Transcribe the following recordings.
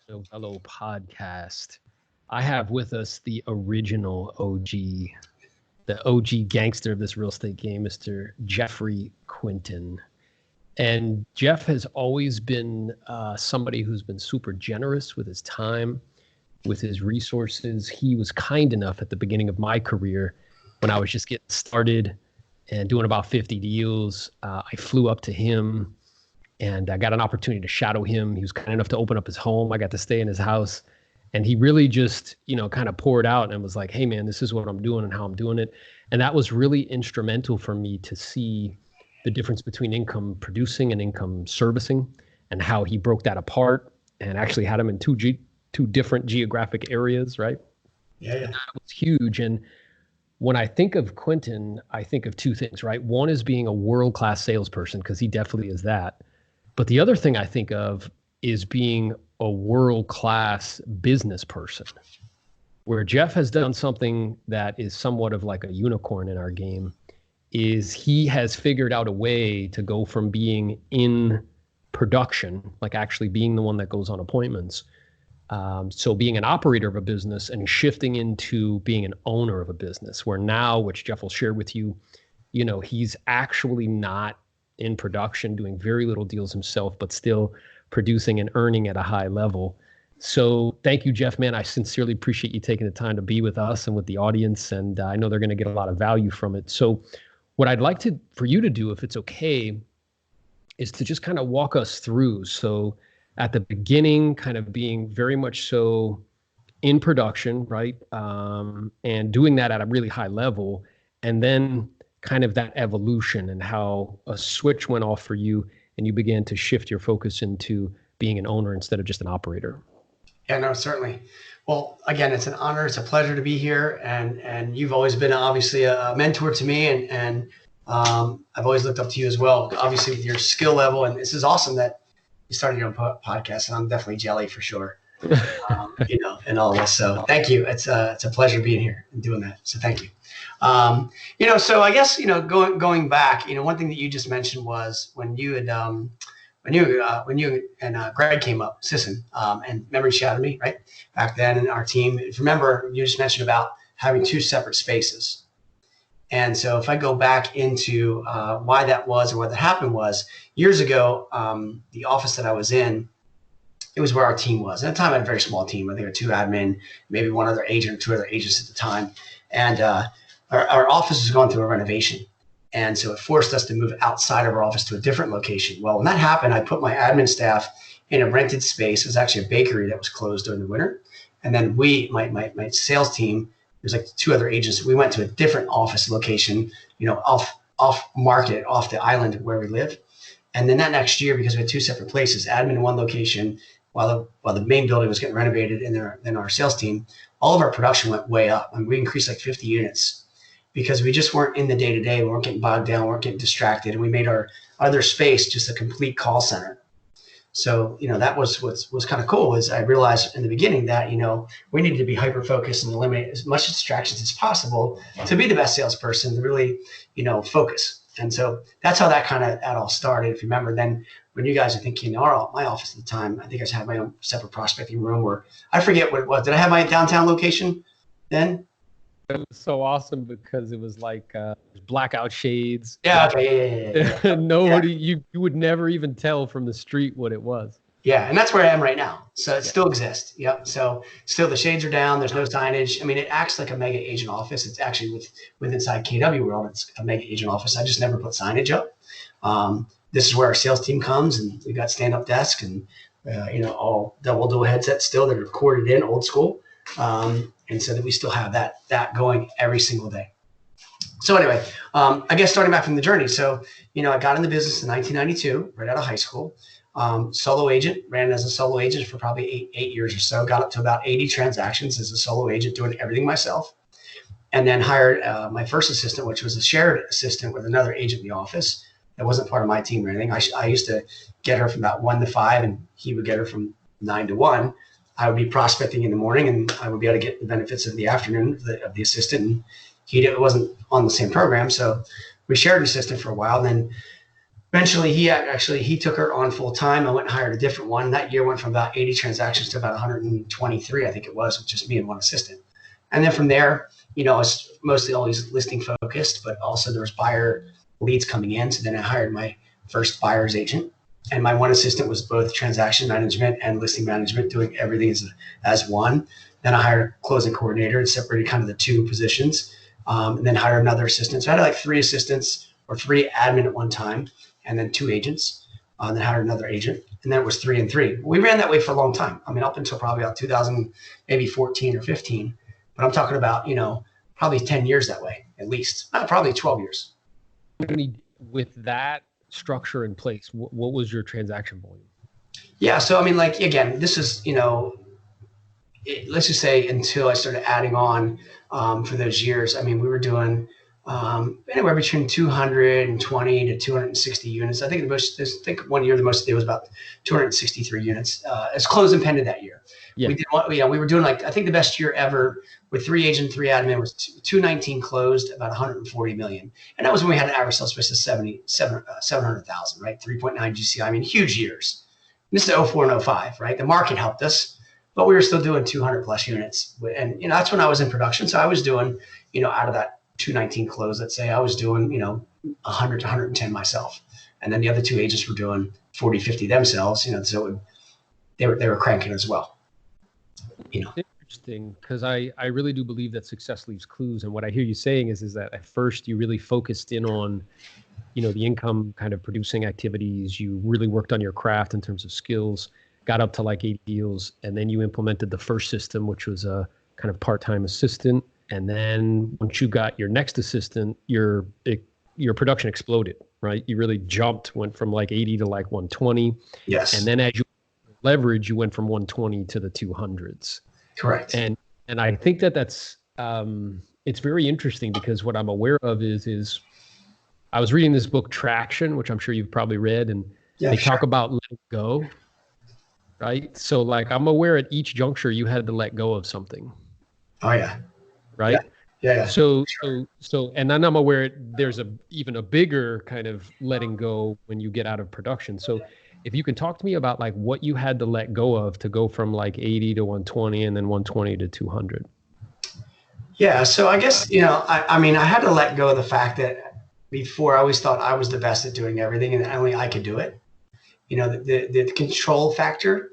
Novello podcast. I have with us the original OG, the OG gangster of this real estate game, Mr. Jeffrey Quintin. And Jeff has always been somebody who's been super generous with his time, with his resources. He was kind enough at the beginning of my career when I was just getting started and doing about 50 deals. I flew up to him and I got an opportunity to shadow him. He was kind enough to open up his home. I got to stay in his house. And he really just, kind of poured out and was like, hey, man, this is what I'm doing and how I'm doing it. And that was really instrumental for me to see the difference between income producing and income servicing and how he broke that apart and actually had them in two different geographic areas, right? Yeah. And that was huge. And when I think of Quintin, I think of two things, right? One is being a world-class salesperson, because he definitely is that. But the other thing I think of is being a world-class business person, where Jeff has done something that is somewhat of like a unicorn in our game, is he has figured out a way to go from being in production, like actually being the one that goes on appointments, so being an operator of a business, and shifting into being an owner of a business, where now, which Jeff will share with you, he's actually not in production, doing very little deals himself, but still producing and earning at a high level. So thank you, Jeff, man. I sincerely appreciate you taking the time to be with us and with the audience. And I know they're going to get a lot of value from it. So what I'd like for you to do, if it's okay, is to just kind of walk us through. So at the beginning, kind of being very much so in production, right? And doing that at a really high level. And then kind of that evolution and how a switch went off for you and you began to shift your focus into being an owner instead of just an operator. Yeah, no, certainly. Well, again, it's an honor. It's a pleasure to be here. And you've always been obviously a mentor to me. And I've always looked up to you as well, obviously with your skill level. And this is awesome that you started your own podcast. And I'm definitely jelly for sure, and all this. So thank you. It's a pleasure being here and doing that. So thank you. So I guess, going back, one thing that you just mentioned was when you had, when you and Greg came up, Sisson, and memory shadowed me, right? Back then in our team, if you remember, you just mentioned about having two separate spaces. And so if I go back into why that was or what that happened was, years ago, the office that I was in, it was where our team was. At the time, I had a very small team. I think there were two admin, maybe one other agent, two other agents at the time. And our office was going through a renovation. And so it forced us to move outside of our office to a different location. Well, when that happened, I put my admin staff in a rented space. It was actually a bakery that was closed during the winter. And then my sales team, there's like two other agents. We went to a different office location, off market, off the island where we live. And then that next year, because we had two separate places, admin in one location, while the main building was getting renovated, and then our sales team, all of our production went way up. And we increased like 50 units. Because we just weren't in the day-to-day, we weren't getting bogged down, we weren't getting distracted, and we made our other space just a complete call center. So, that was kind of cool. Is I realized in the beginning that, we needed to be hyper-focused and eliminate as much distractions as possible to be the best salesperson, to really, focus. And so that's how that all started. If you remember, then when you guys, I think, came to my office at the time, I think I just had my own separate prospecting room where I forget what it was. Did I have my downtown location then? It was so awesome because it was like blackout shades. Yeah. Okay. Yeah. Nobody, you would never even tell from the street what it was. Yeah. And that's where I am right now. So it still exists. Yep. So still the shades are down. There's no signage. I mean, it acts like a mega agent office. It's actually with inside KW world, it's a mega agent office. I just never put signage up. This is where our sales team comes, and we got stand-up desk and, all double dual headsets still that are recorded in old school. And so that we still have that going every single day. So anyway, I guess starting back from the journey. So, I got in the business in 1992, right out of high school. Solo agent, ran as a solo agent for probably eight years or so, got up to about 80 transactions as a solo agent, doing everything myself. And then hired my first assistant, which was a shared assistant with another agent in the office. That wasn't part of my team or anything. I used to get her from about 1 to 5, and he would get her from 9 to 1. I would be prospecting in the morning, and I would be able to get the benefits of the afternoon of the assistant. And he wasn't on the same program, so we shared an assistant for a while. And then Eventually, he took her on full time. I went and hired a different one. That year went from about 80 transactions to about 123, I think it was, with just me and one assistant. And then from there, it's mostly always listing focused, but also there was buyer leads coming in. So then I hired my first buyer's agent, and my one assistant was both transaction management and listing management, doing everything as one. Then I hired a closing coordinator and separated kind of the two positions, and then hired another assistant. So I had like three assistants or three admin at one time, and then two agents, and then hired another agent, and then it was 3 and 3. We ran that way for a long time. I mean, up until probably about 2000, maybe 14 or 15. But I'm talking about, probably 10 years that way, at least. Probably 12 years. With that structure in place, what was your transaction volume? Yeah. So, I mean, like, again, this is, let's just say until I started adding on for those years, I mean, we were doing anywhere between 220 to 260 units. I think one year the most did was about 263 units. It's closed and pending that year. Yeah. We were doing like, I think the best year ever with 3 agent, 3 admin was 219 closed, about 140 million. And that was when we had an average sales price of 700,000, right? 3.9 GCI. I mean, huge years. And this is 04 and 05, right? The market helped us, but we were still doing 200 plus units. And, that's when I was in production. So I was doing, out of that 219 close, let's say I was doing, 100 to 110 myself. And then the other 2 agents were doing 40, 50 themselves, so they were cranking as well. Interesting, because I really do believe that success leaves clues. And what I hear you saying is that at first you really focused in on, the income kind of producing activities. You really worked on your craft in terms of skills, got up to like 8 deals. And then you implemented the first system, which was a kind of part-time assistant. And then once you got your next assistant, your production exploded, right? You really went from like 80 to like 120. Yes. And then as you leverage, you went from 120 to the 200s. Correct. And I think that's it's very interesting, because what I'm aware of is I was reading this book Traction, which I'm sure you've probably read, and they talk about letting go, right? So like I'm aware at each juncture you had to let go of something. Oh yeah. Right. Yeah. So and then I'm aware there's even a bigger kind of letting go when you get out of production. So if you can talk to me about like what you had to let go of to go from like 80 to 120 and then 120 to 200. Yeah. So I guess, I mean, I had to let go of the fact that before I always thought I was the best at doing everything and only I could do it. The control factor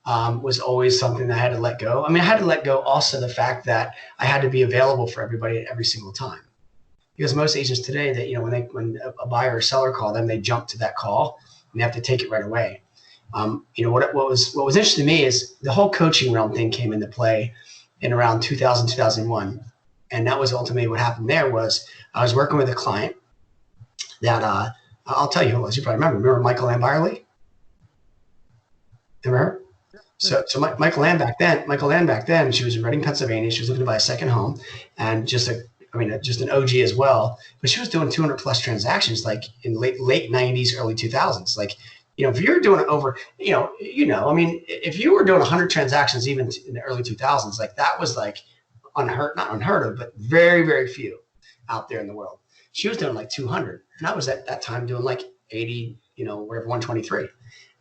was always something that I had to let go. I mean, I had to let go also the fact that I had to be available for everybody at every single time. Because most agents today that, when a buyer or seller call them, they jump to that call and they have to take it right away. What was interesting to me is the whole coaching realm thing came into play in around 2000, 2001. And that was ultimately what happened there was I was working with a client that, I'll tell you who it was. You probably remember Michael Ann Byerly? Remember her? So Michael Ann back then, she was in Reading, Pennsylvania. She was looking to buy a second home, and just an OG as well. But she was doing 200 plus transactions, like in late 90s, early 2000s. Like, if you're doing over, I mean, if you were doing 100 transactions even in the early 2000s, like that was like not unheard of, but very, very few out there in the world. She was doing like 200, and I was at that time doing like 80, whatever, 123.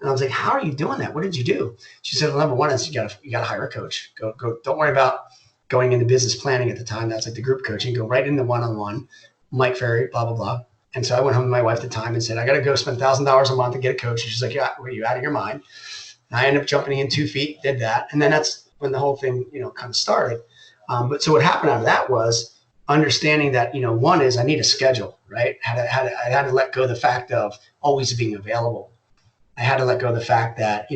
And I was like, how are you doing that? What did you do? She said, well, number one is you got to hire a coach. Go. Don't worry about going into business planning at the time. That's like the group coaching. Go right into one-on-one. Mike Ferry, blah, blah, blah. And so I went home with my wife at the time and said, I got to go spend $1,000 a month to get a coach. And she's like, yeah, are you out of your mind? And I ended up jumping in 2 feet, did that. And then that's when the whole thing, kind of started. But so what happened out of that was understanding that, one is I need a schedule, right? I had to let go of the fact of always being available. I had to let go of the fact that,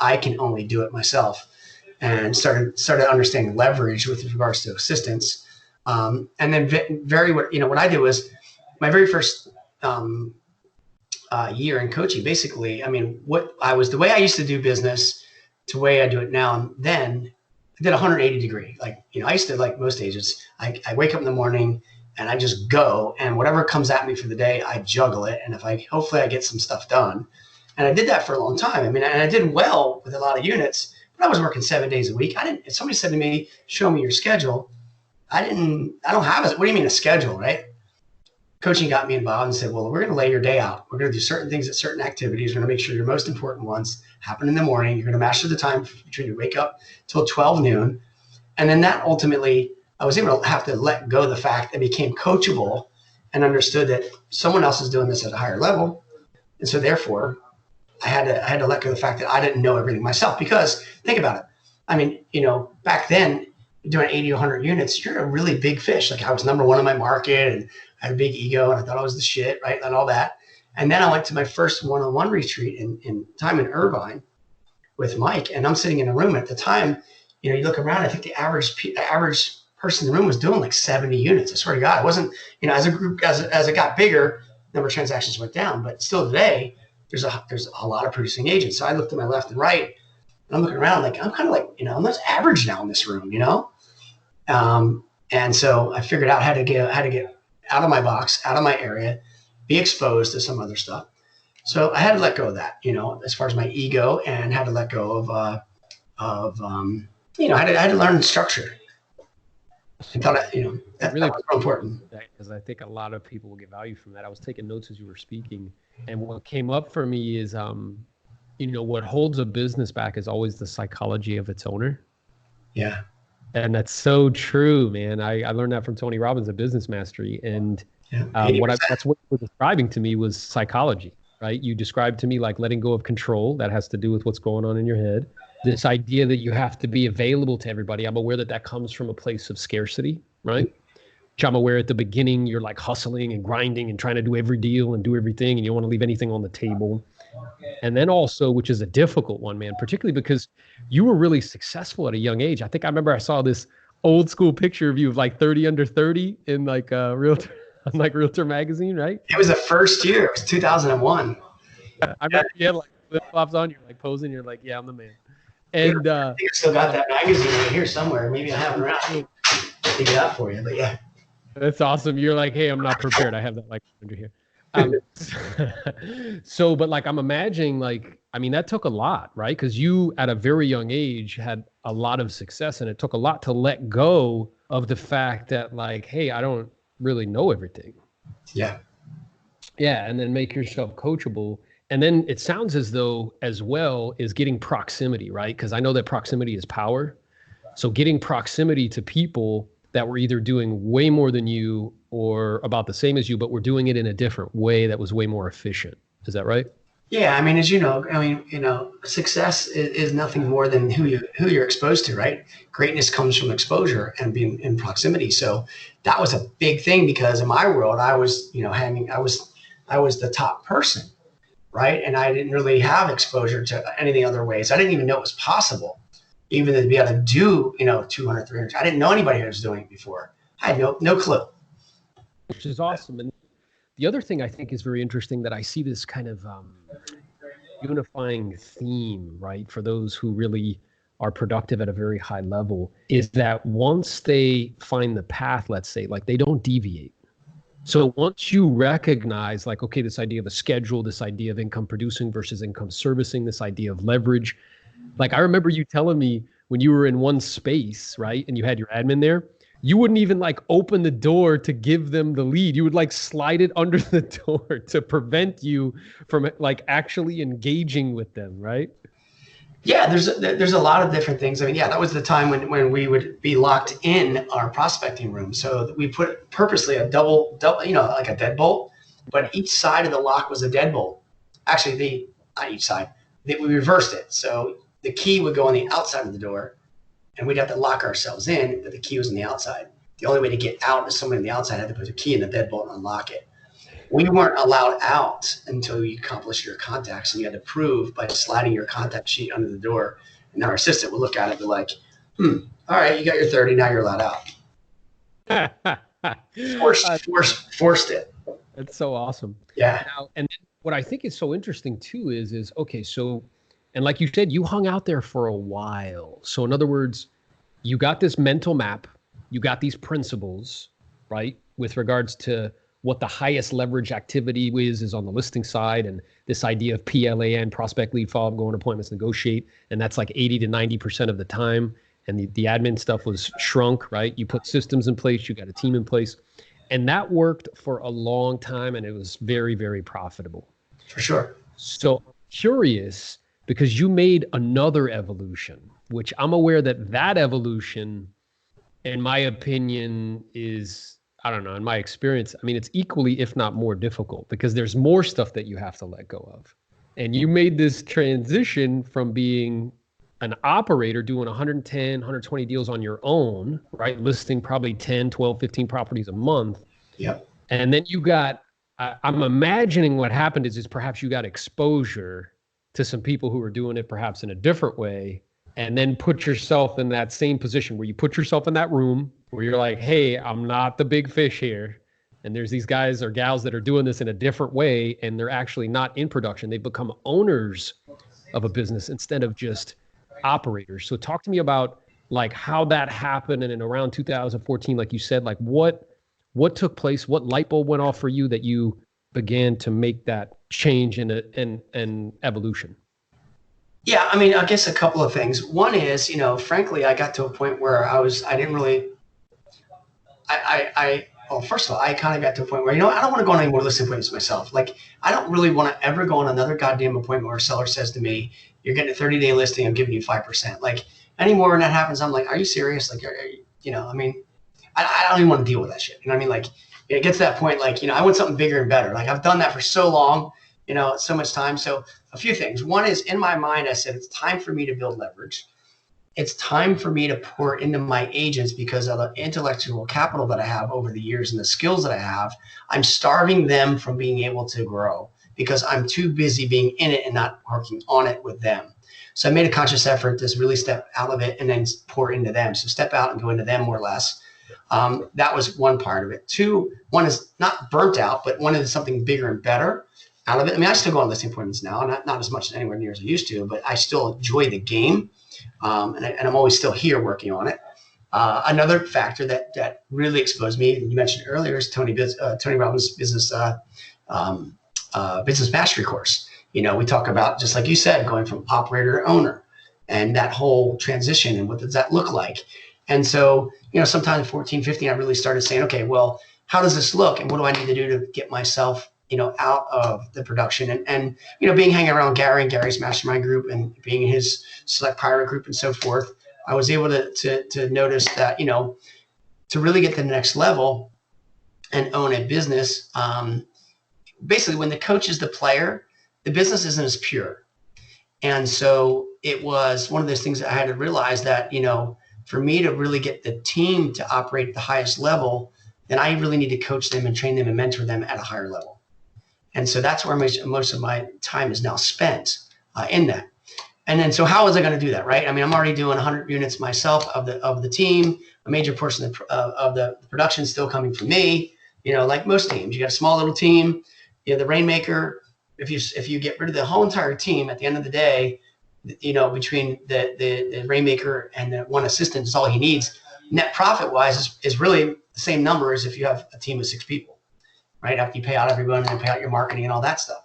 I can only do it myself, and started understanding leverage with regards to assistance. And then what I did was my very first year in coaching, basically, I mean, the way I used to do business to the way I do it now, and then I did 180 degree. Like, I used to, like most agents, I wake up in the morning and I just go, and whatever comes at me for the day, I juggle it. And hopefully I get some stuff done. And I did that for a long time. I mean, and I did well with a lot of units, but I was working 7 days a week. If somebody said to me, show me your schedule, I don't have it. What do you mean a schedule, right? coaching got me involved and said, well, we're going to lay your day out. We're going to do certain things at certain activities. We're going to make sure your most important ones happen in the morning. You're going to master the time between you wake up till 12 noon. And then that ultimately, I was able to have to let go of the fact that I became coachable and understood that someone else is doing this at a higher level. And so therefore, I had to let go of the fact that I didn't know everything myself, because think about it. I mean, back then doing 80 to 100 units, you're a really big fish. Like, I was number one in my market and I had a big ego and I thought I was the shit, right? And all that. And then I went to my first one-on-one retreat in Irvine with Mike, and I'm sitting in a room at the time. You look around, I think the average person in the room was doing like 70 units. I swear to God, it wasn't, as a group, as it got bigger, number of transactions went down, but still today, there's a lot of producing agents. So I looked to my left and right, and I'm looking around like, I'm kind of like, I'm not average now in this room, and so I figured out how to get out of my box, out of my area, be exposed to some other stuff. So I had to let go of that, as far as my ego, and had to let go of I had to learn structure. I thought, that really was important. Because I think a lot of people will get value from that. I was taking notes as you were speaking, and what came up for me is, what holds a business back is always the psychology of its owner. Yeah. And that's so true, man. I learned that from Tony Robbins at Business Mastery. And that's what you were describing to me was psychology, right? You described to me like letting go of control. That has to do with what's going on in your head. This idea that you have to be available to everybody. I'm aware that comes from a place of scarcity, right? Which I'm aware at the beginning, you're like hustling and grinding and trying to do every deal and do everything, and you don't want to leave anything on the table. And then also, which is a difficult one, man, particularly because you were really successful at a young age. I think I remember I saw this old school picture of you of like 30 under 30 in like Realtor magazine, right? It was the first year. It was 2001. I remember you had like flip flops on. You're like posing. You're like, yeah, I'm the man. And I think I still got that magazine right here somewhere. Maybe I have it around. I'll dig it out for you. But yeah, that's awesome. You're like, hey, I'm not prepared. I have that like under here. So, but like, I'm imagining like, I mean, that took a lot, right? Because you at a very young age had a lot of success, and it took a lot to let go of the fact that like, hey, I don't really know everything. Yeah. Yeah. And then make yourself coachable. And then it sounds as though as well is getting proximity, right? Because I know that proximity is power. So getting proximity to people that were either doing way more than you or about the same as you, but were doing it in a different way that was way more efficient. Is that right? Yeah. I mean, as you know, success is nothing more than who you're exposed to, right? Greatness comes from exposure and being in proximity. So that was a big thing, because in my world, I was, I was the top person, right? And I didn't really have exposure to anything other ways. I didn't even know it was possible, even to be able to do, 200, 300. I didn't know anybody who was doing it before. I had no clue. Which is awesome. And the other thing I think is very interesting that I see this kind of unifying theme, right, for those who really are productive at a very high level, is that once they find the path, let's say, like they don't deviate. So once you recognize like, okay, this idea of a schedule, this idea of income producing versus income servicing, this idea of leverage, like I remember you telling me when you were in one space, right, and you had your admin there, you wouldn't even like open the door to give them the lead. You would like slide it under the door to prevent you from like actually engaging with them, right? Yeah, there's a lot of different things. I mean, yeah, that was the time when we would be locked in our prospecting room. So we put purposely a double, like a deadbolt, but each side of the lock was a deadbolt. Actually, not each side. We reversed it. So the key would go on the outside of the door, and we'd have to lock ourselves in, but the key was on the outside. The only way to get out is someone on the outside had to put the key in the deadbolt and unlock it. We weren't allowed out until you accomplished your contacts, and you had to prove by sliding your contact sheet under the door. And our assistant would look at it and be like, all right, you got your 30, now you're allowed out. Forced it. That's so awesome. Yeah. Now, and then what I think is so interesting too is okay, so, and like you said, you hung out there for a while. So in other words, you got this mental map, you got these principles, right? With regards to what the highest leverage activity is on the listing side, and this idea of PLAN, prospect, lead, follow-up, go on appointments, negotiate, and that's like 80 to 90% of the time. And the admin stuff was shrunk, right? You put systems in place, you got a team in place. And that worked for a long time, and it was very, very profitable. For sure. So I'm curious, because you made another evolution, which I'm aware that that evolution, in my opinion, is, I don't know, in my experience, I mean, it's equally, if not more difficult, because there's more stuff that you have to let go of. And you made this transition from being an operator doing 110, 120 deals on your own, right? Listing probably 10, 12, 15 properties a month. Yep. And then you got, I'm imagining what happened is perhaps you got exposure to some people who were doing it perhaps in a different way, and then put yourself in that same position where you put yourself in that room where you're like, hey, I'm not the big fish here. And there's these guys or gals that are doing this in a different way, and they're actually not in production. They've become owners of a business instead of just operators. So talk to me about like how that happened. And in around 2014, like you said, like what took place, what light bulb went off for you that you began to make that change in evolution? Yeah, I mean, I guess a couple of things. One is, frankly, I got to a point where I didn't really, well, first of all, I kind of got to a point where, I don't want to go on any more listing appointments myself. Like, I don't really want to ever go on another goddamn appointment where a seller says to me, you're getting a 30-day listing, I'm giving you 5%. Like, anymore when that happens, I'm like, are you serious? Like, I mean, I don't even want to deal with that shit. You know what I mean? Like, it gets to that point, like, I want something bigger and better. Like, I've done that for so long, so much time. So a few things. One is, in my mind, I said, it's time for me to build leverage. It's time for me to pour into my agents because of the intellectual capital that I have over the years and the skills that I have. I'm starving them from being able to grow because I'm too busy being in it and not working on it with them. So I made a conscious effort to really step out of it and then pour into them. So step out and go into them more or less. That was one part of it. One is not burnt out, but one is something bigger and better out of it. I mean, I still go on listing appointments now, not as much anywhere near as I used to, but I still enjoy the game. And I'm always still here working on it. Another factor that really exposed me, and you mentioned earlier, is Tony Robbins' business mastery course. We talk about, just like you said, going from operator to owner and that whole transition and what does that look like. And so, sometime in 14, 15, I really started saying, okay, well, how does this look? And what do I need to do to get myself out of the production and being hanging around Gary and Gary's mastermind group and being in his select pirate group and so forth, I was able to notice that, to really get to the next level and own a business, basically when the coach is the player, the business isn't as pure. And so it was one of those things that I had to realize that, for me to really get the team to operate at the highest level, then I really need to coach them and train them and mentor them at a higher level. And so that's where most of my time is now spent in that. And then, so how was I going to do that, right? I mean, I'm already doing 100 units myself of the team. A major portion of the production is still coming from me. Like most teams, you got a small little team. The rainmaker. If you get rid of the whole entire team, at the end of the day, between the rainmaker and the one assistant is all he needs. Net profit wise is really the same number as if you have a team of 6 people. Right? After you pay out everyone and then pay out your marketing and all that stuff.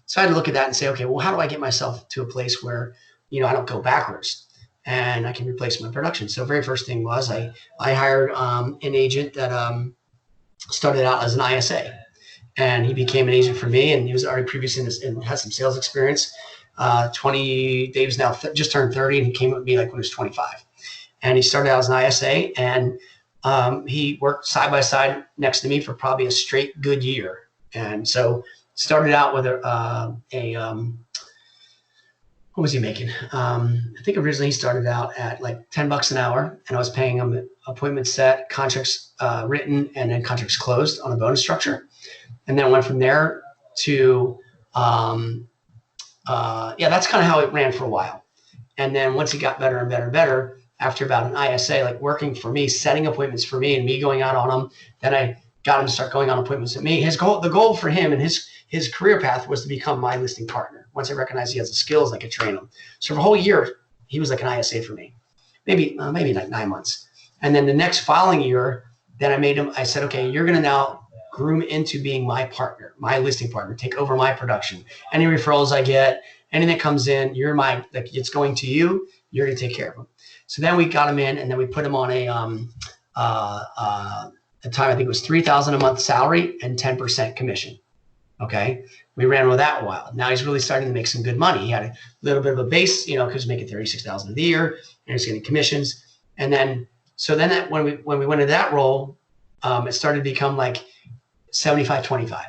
So I had to look at that and say, okay, well, how do I get myself to a place where, I don't go backwards and I can replace my production? So very first thing was I hired an agent that started out as an ISA, and he became an agent for me, and he was already previously and had some sales experience. Dave's now just turned 30, and he came with me like when he was 25. And he started out as an ISA, and he worked side by side next to me for probably a straight good year. And so started out with what was he making? I think originally he started out at like $10 an hour, and I was paying him appointments set, contracts written, and then contracts closed on a bonus structure. And then went from there to, that's kind of how it ran for a while. And then once he got better and better and better, after about an ISA, like working for me, setting appointments for me and me going out on them, then I got him to start going on appointments with me. The goal for him and his career path was to become my listing partner. Once I recognized he has the skills, I could train him. So for a whole year, he was like an ISA for me, maybe like 9 months. And then the next following year, then I said, okay, you're going to now groom into being my partner, my listing partner, take over my production. Any referrals I get, anything that comes in, it's going to you, you're going to take care of them. So then we got him in, and then we put him on the time, I think it was $3,000 a month salary and 10% commission. Okay. We ran with that a while. Now he's really starting to make some good money. He had a little bit of a base, because he's making $36,000 a year and he's getting commissions. And then, when we went into that role, it started to become like 75-25.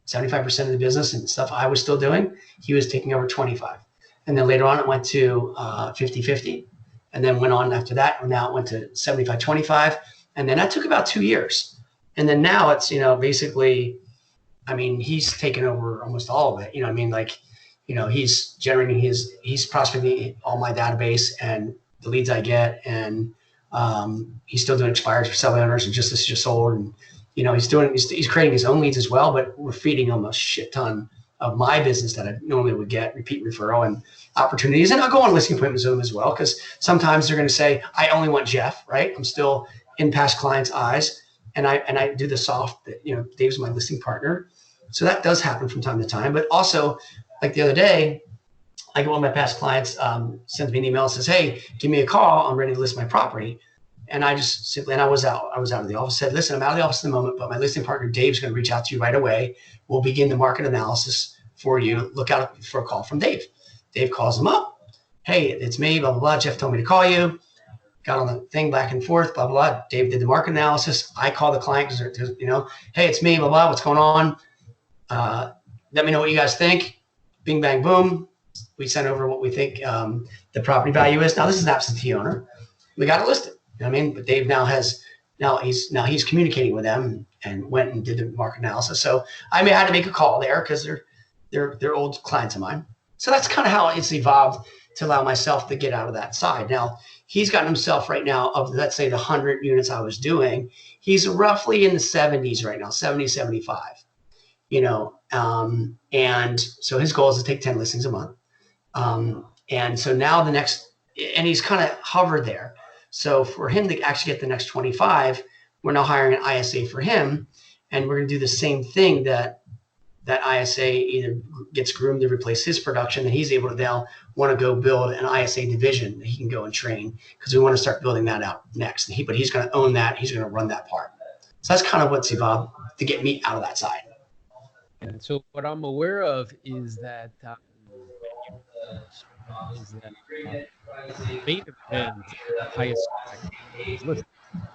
75% of the business and stuff I was still doing, he was taking over 25. And then later on it went to 50-50. And then went on after that, and now it went to 75-25. And then that took about 2 years. And then now it's, basically, he's taken over almost all of it. He's generating he's prospecting all my database and the leads I get. And he's still doing expires for seller owners and this just sold. And, he's creating his own leads as well, but we're feeding him a shit ton of my business that I normally would get, repeat referral and opportunities. And I'll go on listing appointments with them as well, because sometimes they're going to say, I only want Jeff, right? I'm still in past clients' eyes. And I do the soft, Dave's my listing partner. So that does happen from time to time. But also, like the other day, like one of my past clients sends me an email and says, hey, give me a call. I'm ready to list my property. And I just simply, and I was out of the office, said, listen, I'm out of the office at the moment, but my listing partner, Dave's going to reach out to you right away. We'll begin the market analysis for you. Look out for a call from Dave. Dave calls him up. Hey, it's me, blah, blah, blah. Jeff told me to call you. Got on the thing back and forth, blah, blah, blah. Dave did the market analysis. I called the client because, hey, it's me, blah, blah, what's going on? Let me know what you guys think. Bing, bang, boom. We sent over what we think the property value is. Now, this is an absentee owner. We got it listed. You know what I mean? But Dave he's communicating with them and went and did the market analysis. So I had to make a call there because they're old clients of mine. So that's kind of how it's evolved to allow myself to get out of that side. Now, he's gotten himself right now of, let's say, the 100 units I was doing, he's roughly in the 70s right now, 70, 75, and so his goal is to take 10 listings a month. And so now and he's kind of hovered there. So for him to actually get the next 25, we're now hiring an ISA for him. And we're going to do the same thing that ISA either gets groomed to replace his production, and he's able to now want to go build an ISA division that he can go and train, because we want to start building that out next. But he's going to own that. He's going to run that part. So that's kind of what's evolved to get me out of that side. And so what I'm aware of is that main event, the highest list,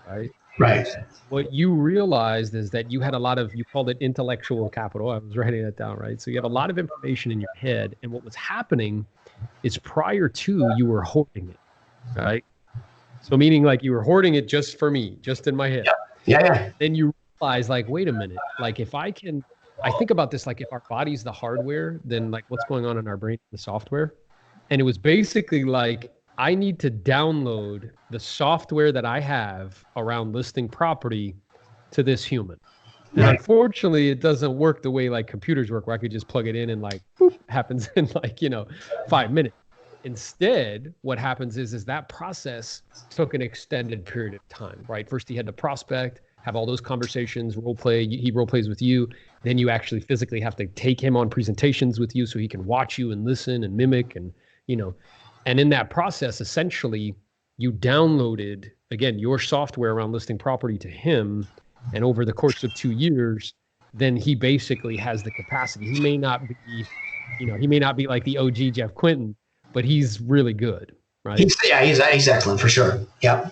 right? Right. What you realized is that you had a lot of, you called it intellectual capital. I was writing that down, right? So you have a lot of information in your head, and what was happening is prior to, you were hoarding it, right? So meaning like you were hoarding it just for me, just in my head. Yeah. Then you realize, like, wait a minute, like if I think about this, like if our body's the hardware, then like what's going on in our brain, the software. And it was basically like, I need to download the software that I have around listing property to this human. And unfortunately, it doesn't work the way like computers work, where I could just plug it in and like, boop, happens in like, 5 minutes. Instead, what happens is that process took an extended period of time, right? First, he had to prospect, have all those conversations, role play. He role plays with you. Then you actually physically have to take him on presentations with you so he can watch you and listen and mimic and, and in that process, essentially, you downloaded, again, your software around listing property to him. And over the course of 2 years, then he basically has the capacity. He may not be like the OG Jeff Quintin, but he's really good, right? He's excellent for sure. Yeah.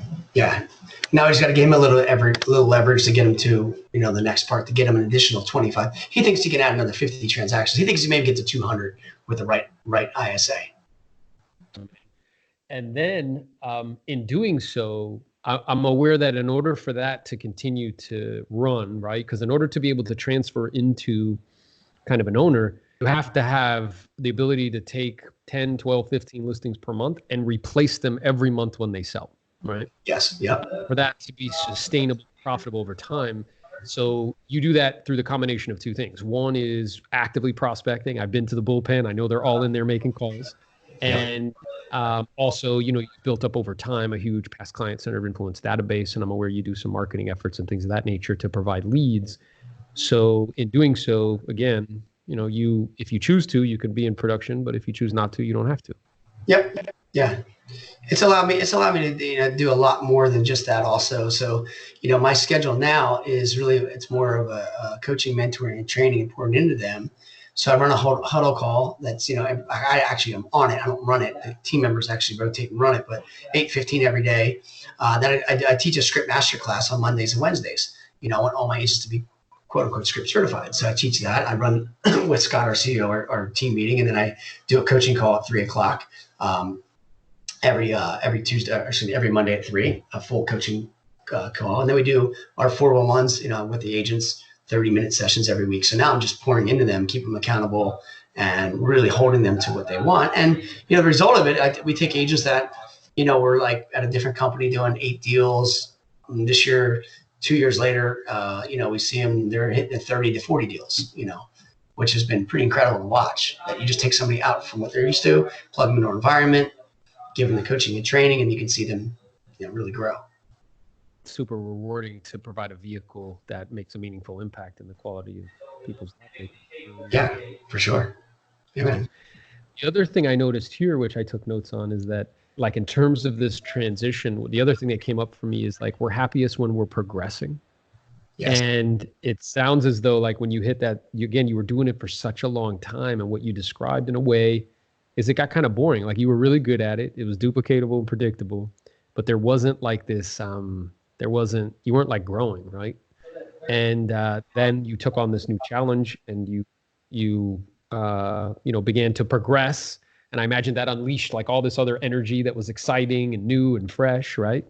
Now he's got to give him a little leverage to get him to, the next part, to get him an additional 25. He thinks he can add another 50 transactions. He thinks he maybe get to 200 with the right ISA. And then in doing so, I'm aware that in order for that to continue to run, right? Because in order to be able to transfer into kind of an owner, you have to have the ability to take 10, 12, 15 listings per month and replace them every month when they sell, right? Yes. Yeah. For that to be sustainable, profitable over time. So you do that through the combination of two things. One is actively prospecting. I've been to the bullpen. I know they're all in there making calls. And also, you built up over time a huge past client center of influence database. And I'm aware you do some marketing efforts and things of that nature to provide leads. So in doing so, again, if you choose to, you can be in production, but if you choose not to, you don't have to. Yep. Yeah. It's allowed me to, do a lot more than just that also. So, my schedule now is really, it's more of a coaching, mentoring, and training and pouring into them. So I run a huddle call that's, I actually am on it. I don't run it. The team members actually rotate and run it, but 8:15 every day. Then I teach a script master class on Mondays and Wednesdays. I want all my agents to be quote unquote script certified. So I teach that. I run with Scott, our CEO, our team meeting, and then I do a coaching call at 3 o'clock. Every Tuesday, actually every Monday at 3, a full coaching call. And then we do our 411s, with the agents, 30-minute sessions every week. So now I'm just pouring into them, keep them accountable, and really holding them to what they want. And, the result of it, we take agents that, we're like at a different company doing 8 deals. This year, 2 years later, we see them, they're hitting 30 to 40 deals, which has been pretty incredible to watch. That you just take somebody out from what they're used to, plug them into our environment, give them the coaching and training, and you can see them, really grow. Super rewarding to provide a vehicle that makes a meaningful impact in the quality of people's lives. Yeah, for sure. Yeah. The other thing I noticed here, which I took notes on, is that like in terms of this transition, the other thing that came up for me is like we're happiest when we're progressing. Yes. And it sounds as though like when you hit that, you were doing it for such a long time, and what you described in a way is it got kind of boring. Like you were really good at it. It was duplicatable and predictable, but there wasn't like this, you weren't like growing, right? And then you took on this new challenge, and you began to progress. And I imagine that unleashed like all this other energy that was exciting and new and fresh, right?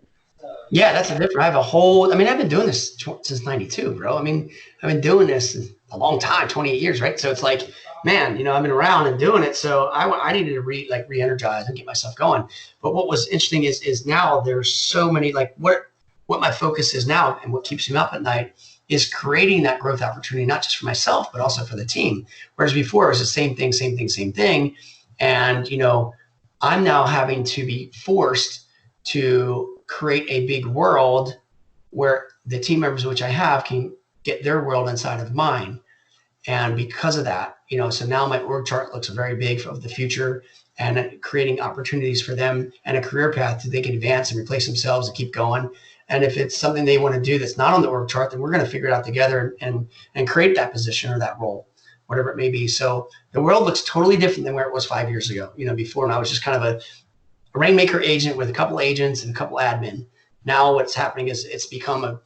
Yeah, that's the difference. I have a whole, I've been doing this since 92, bro. I've been doing this a long time, 28 years, right? So it's like, man, I've been around and doing it. So I needed to re-energize and get myself going. But what was interesting is now there's so many, like what my focus is now and what keeps me up at night is creating that growth opportunity, not just for myself, but also for the team. Whereas before it was the same thing, same thing, same thing. And, I'm now having to be forced to create a big world where the team members which I have can get their world inside of mine. And because of that, so now my org chart looks very big for the future and creating opportunities for them and a career path that they can advance and replace themselves and keep going. And if it's something they want to do that's not on the org chart, then we're going to figure it out together and create that position or that role, whatever it may be. So the world looks totally different than where it was 5 years ago. Before, and I was just kind of a rainmaker agent with a couple agents and a couple admin. Now what's happening is it's become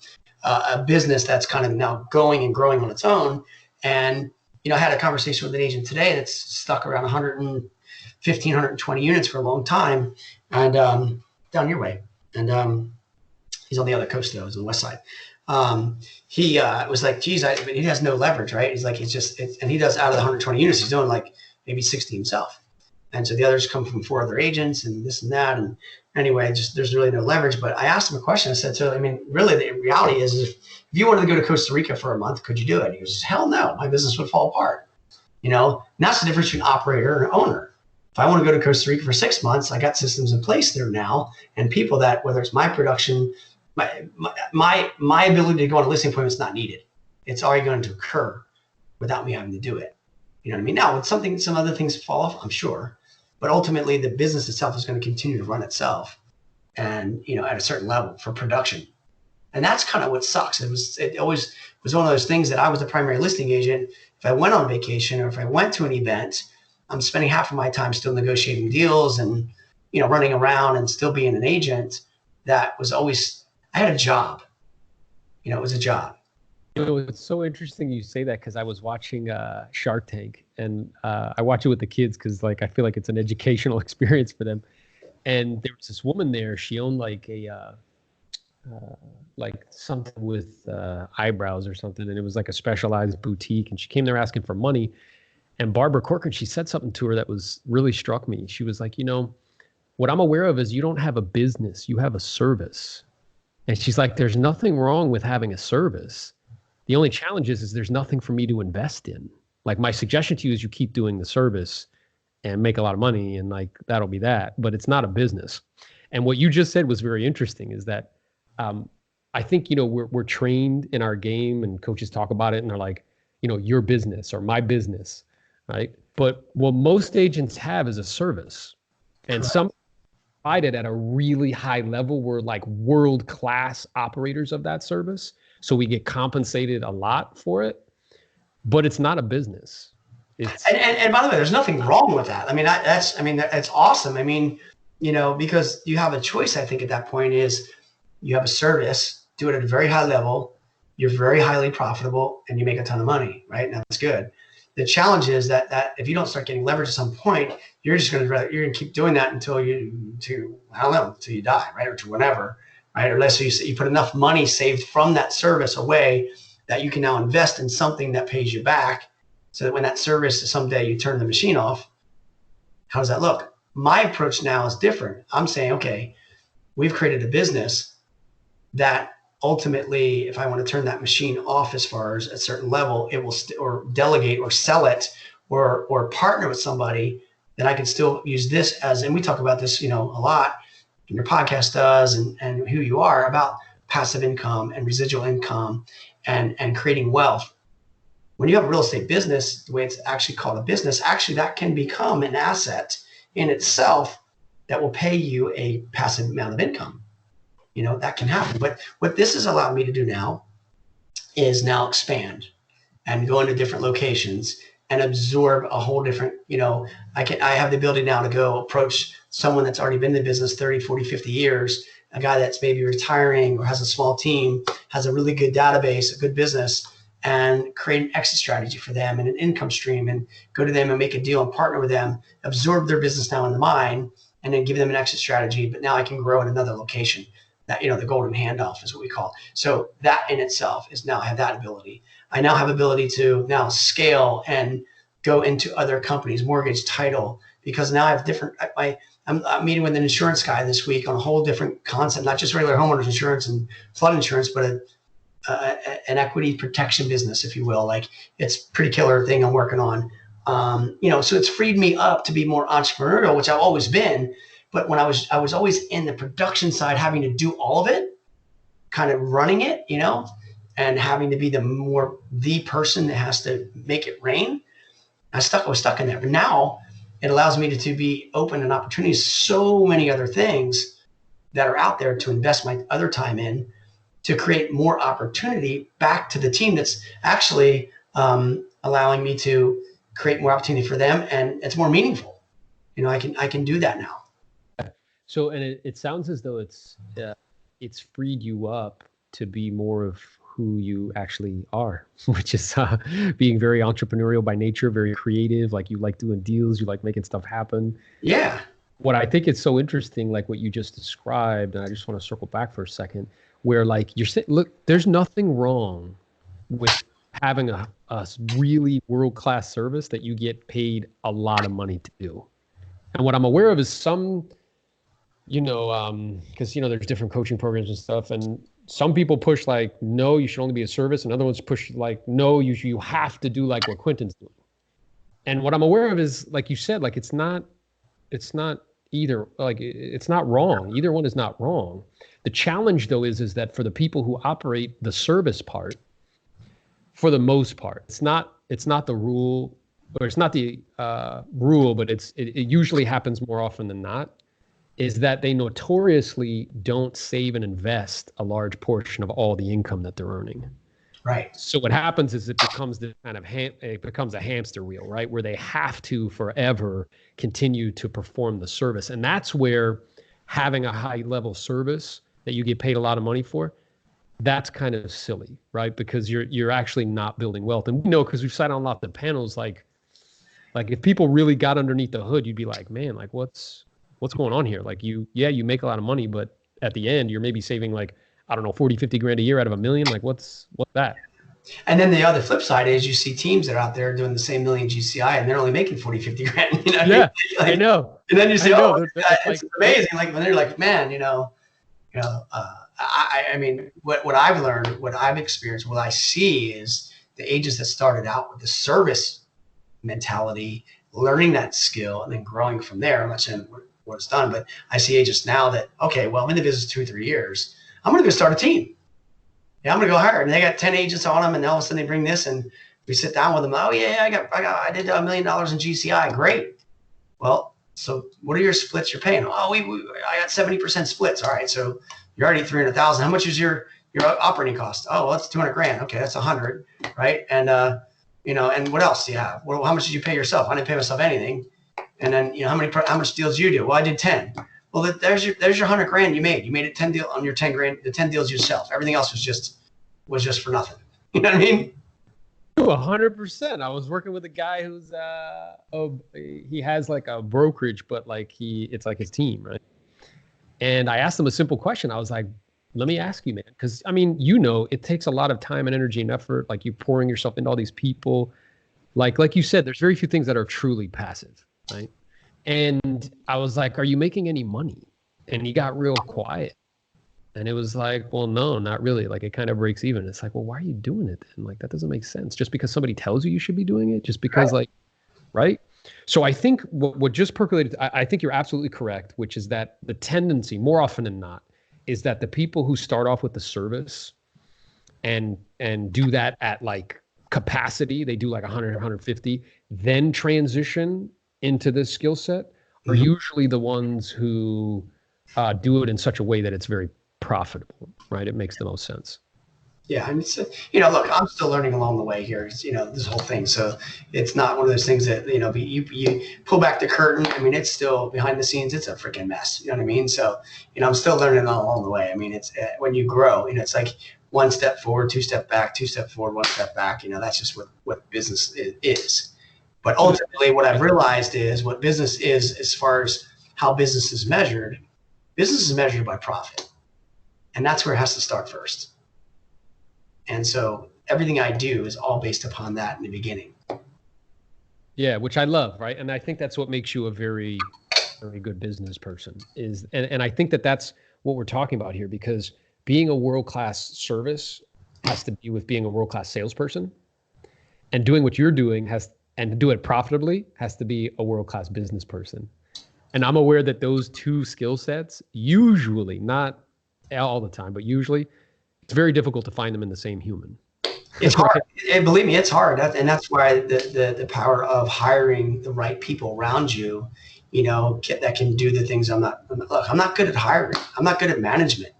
a business that's kind of now going and growing on its own. And, I had a conversation with an agent today that's stuck around 115, 120 units for a long time, and down your way. And he's on the other coast, though. He's on the west side. He was like, geez, he has no leverage, right? He's like, and he does out of the 120 units, he's doing like maybe 60 himself. And so the others come from 4 other agents and this and that. And anyway, there's really no leverage. But I asked him a question. I said, so, really the reality is if you wanted to go to Costa Rica for a month, could you do it? He goes, hell no, my business would fall apart. And that's the difference between operator and owner. If I want to go to Costa Rica for 6 months, I got systems in place there now and people that, whether it's my production, my ability to go on a listing appointment is not needed. It's already going to occur without me having to do it. You know what I mean? Now, with some other things fall off, I'm sure. But ultimately, the business itself is going to continue to run itself and, at a certain level for production. And that's kind of what sucks. It always was one of those things that I was the primary listing agent. If I went on vacation or if I went to an event, I'm spending half of my time still negotiating deals and, running around and still being an agent. That was always, I had a job. It was a job. It's so interesting you say that because I was watching Shark Tank, and I watch it with the kids because I feel like it's an educational experience for them. And there was this woman there. She owned like a something with eyebrows or something, and it was like a specialized boutique. And she came there asking for money. And Barbara Corcoran, she said something to her that really struck me. She was like, what I'm aware of is you don't have a business, you have a service. And she's like, there's nothing wrong with having a service. The only challenge is there's nothing for me to invest in. Like my suggestion to you is you keep doing the service and make a lot of money and that'll be that, but it's not a business. And what you just said was very interesting is that I think, we're trained in our game and coaches talk about it and they're like, your business or my business, right? But what most agents have is a service. And provide it at a really high level. We're like world-class operators of that service. So we get compensated a lot for it, but it's not a business. And by the way, there's nothing wrong with that. I mean, that's awesome. I mean, because you have a choice, I think at that point is you have a service, do it at a very high level, you're very highly profitable, and you make a ton of money, right? And that's good. The challenge is that if you don't start getting leverage at some point, you're gonna keep doing that until you die, right? Or to whenever, right? Or unless you put enough money saved from that service away that you can now invest in something that pays you back, so that when that service someday you turn the machine off, how does that look? My approach now is different. I'm saying, okay, we've created a business that ultimately, if I want to turn that machine off as far as a certain level, it will or delegate or sell it or partner with somebody, then I can still use this as, and we talk about this, a lot, and your podcast does, and who you are, about passive income and residual income and creating wealth. When you have a real estate business, the way it's actually called a business, actually that can become an asset in itself that will pay you a passive amount of income. That can happen. But what this has allowed me to do now is now expand and go into different locations and absorb a whole different, I have the ability now to go approach someone that's already been in the business 30, 40, 50 years, a guy that's maybe retiring or has a small team, has a really good database, a good business, and create an exit strategy for them and an income stream, and go to them and make a deal and partner with them, absorb their business now into mine, and then give them an exit strategy. But now I can grow in another location. That, the golden handoff is what we call it. So that in itself is now I have that ability. I now have ability to now scale and go into other companies, mortgage, title, because now I have different, I'm meeting with an insurance guy this week on a whole different concept, not just regular homeowners insurance and flood insurance, but an equity protection business, if you will. Like, it's a pretty killer thing I'm working on. So it's freed me up to be more entrepreneurial, which I've always been. But when I was always in the production side, having to do all of it, kind of running it, and having to be the person that has to make it rain. I was stuck in there. But now it allows me to be open and opportunities, so many other things that are out there to invest my other time in, to create more opportunity back to the team that's actually allowing me to create more opportunity for them, and it's more meaningful. I can do that now. So, and it sounds as though it's freed you up to be more of who you actually are, which is being very entrepreneurial by nature, very creative. Like, you like doing deals, you like making stuff happen. Yeah. What I think is so interesting, like what you just described, and I just want to circle back for a second, where like you're saying, look, there's nothing wrong with having a really world-class service that you get paid a lot of money to do. And what I'm aware of is some, because, there's different coaching programs and stuff, and some people push like, no, you should only be a service, and other ones push like, no, you have to do like what Quintin's doing. And what I'm aware of is, like you said, like it's not either, like it's not wrong. Either one is not wrong. The challenge though is that for the people who operate the service part, for the most part, it's not the rule, or it's not the rule, but it usually happens more often than not, is that they notoriously don't save and invest a large portion of all the income that they're earning. Right. So what happens is it becomes this kind of it becomes a hamster wheel, right? Where they have to forever continue to perform the service. And that's where having a high level service that you get paid a lot of money for, that's kind of silly, right? Because you're actually not building wealth. And we know, because we've sat on lots of panels, like if people really got underneath the hood, you'd be like, man, like what's going on here? Like you make a lot of money, but at the end you're maybe saving like, I don't know, 40, 50 grand a year out of $1 million. Like what's that? And then the other flip side is you see teams that are out there doing the same million GCI and they're only making 40, 50 grand, Yeah, I know. And then you say, it's like, amazing. Like when they're like, man, I mean, what I've learned, what I've experienced, what I see is the agents that started out with the service mentality, learning that skill, and then growing from there. I'm not saying what it's done, but I see agents now that, okay, well, I'm in the business 2 or 3 years. I'm going to go start a team. Yeah, I'm going to go hire. And they got 10 agents on them, and all of a sudden they bring this, and we sit down with them. Oh yeah, I did $1 million in GCI. Great. Well, So what are your splits you're paying? Oh, I got 70% splits. All right. So you're already 300,000. How much is your operating cost? Oh, well, that's 200 grand. Okay. That's 100. Right. And, and what else do you have? Well, how much did you pay yourself? I didn't pay myself anything. And then, how much deals do you do? Well, I did 10. Well, there's your 100 grand you made. You made it 10 deal on your 10 grand, the 10 deals yourself. Everything else was just for nothing. You know what I mean? 100%. I was working with a guy who's he has like a brokerage, but like it's like his team, right? And I asked him a simple question. I was like, let me ask you, man, because I mean, it takes a lot of time and energy and effort. Like you pouring yourself into all these people. Like you said, there's very few things that are truly passive, right? And I was like, are you making any money? And he got real quiet. And it was like, well, no, not really. Like it kind of breaks even. It's like, well, why are you doing it then? Like that doesn't make sense. Just because somebody tells you should be doing it, just because right? So I think what just percolated, I think you're absolutely correct, which is that the tendency, more often than not, is that the people who start off with the service and do that at like capacity, they do like 100, 150, then transition into this skill set are usually the ones who do it in such a way that it's very profitable, right? It makes the most sense. Yeah, I mean, look, I'm still learning along the way here. This whole thing. So it's not one of those things that you pull back the curtain. I mean, it's still behind the scenes. It's a freaking mess. You know what I mean? So I'm still learning along the way. I mean, it's when you grow. It's like one step forward, two step back, two step forward, one step back. That's just what business is. But ultimately, what I've realized is what business is, as far as how business is measured by profit, and that's where it has to start first. And so everything I do is all based upon that in the beginning. Yeah, which I love, right? And I think that's what makes you a very, very good business person and I think that's what we're talking about here, because being a world-class service has to be with being a world-class salesperson, and doing what you're doing and to do it profitably has to be a world-class business person. And I'm aware that those two skill sets, usually, not all the time, but usually, it's very difficult to find them in the same human. It's hard. And believe me, it's hard. And that's why the power of hiring the right people around you, that can do the things I'm not good at hiring. I'm not good at management.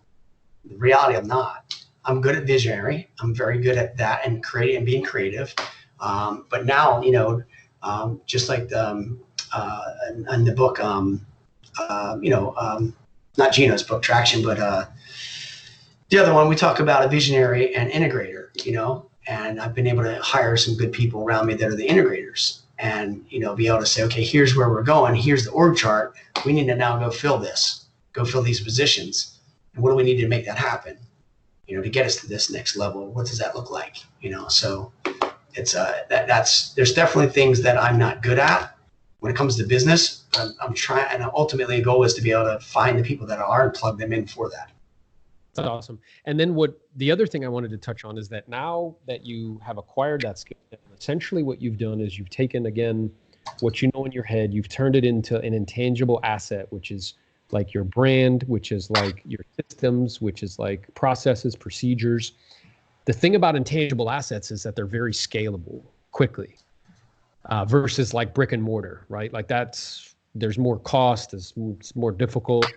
The reality, I'm not. I'm good at visionary. I'm very good at that and creating and being creative. But now, just like in the book, not Gino's book, Traction, but the other one, we talk about a visionary and integrator, and I've been able to hire some good people around me that are the integrators and, be able to say, okay, here's where we're going. Here's the org chart. We need to now go fill these positions. And what do we need to make that happen? To get us to this next level. What does that look like? So it's there's definitely things that I'm not good at when it comes to business. I'm trying, and ultimately the goal is to be able to find the people that are and plug them in for that. That's awesome. And then the other thing I wanted to touch on is that now that you have acquired that skill, essentially what you've done is you've taken, again, what you know in your head, you've turned it into an intangible asset, which is like your brand, which is like your systems, which is like processes, procedures. The thing about intangible assets is that they're very scalable quickly versus like brick and mortar, right? Like there's more cost, it's more difficult.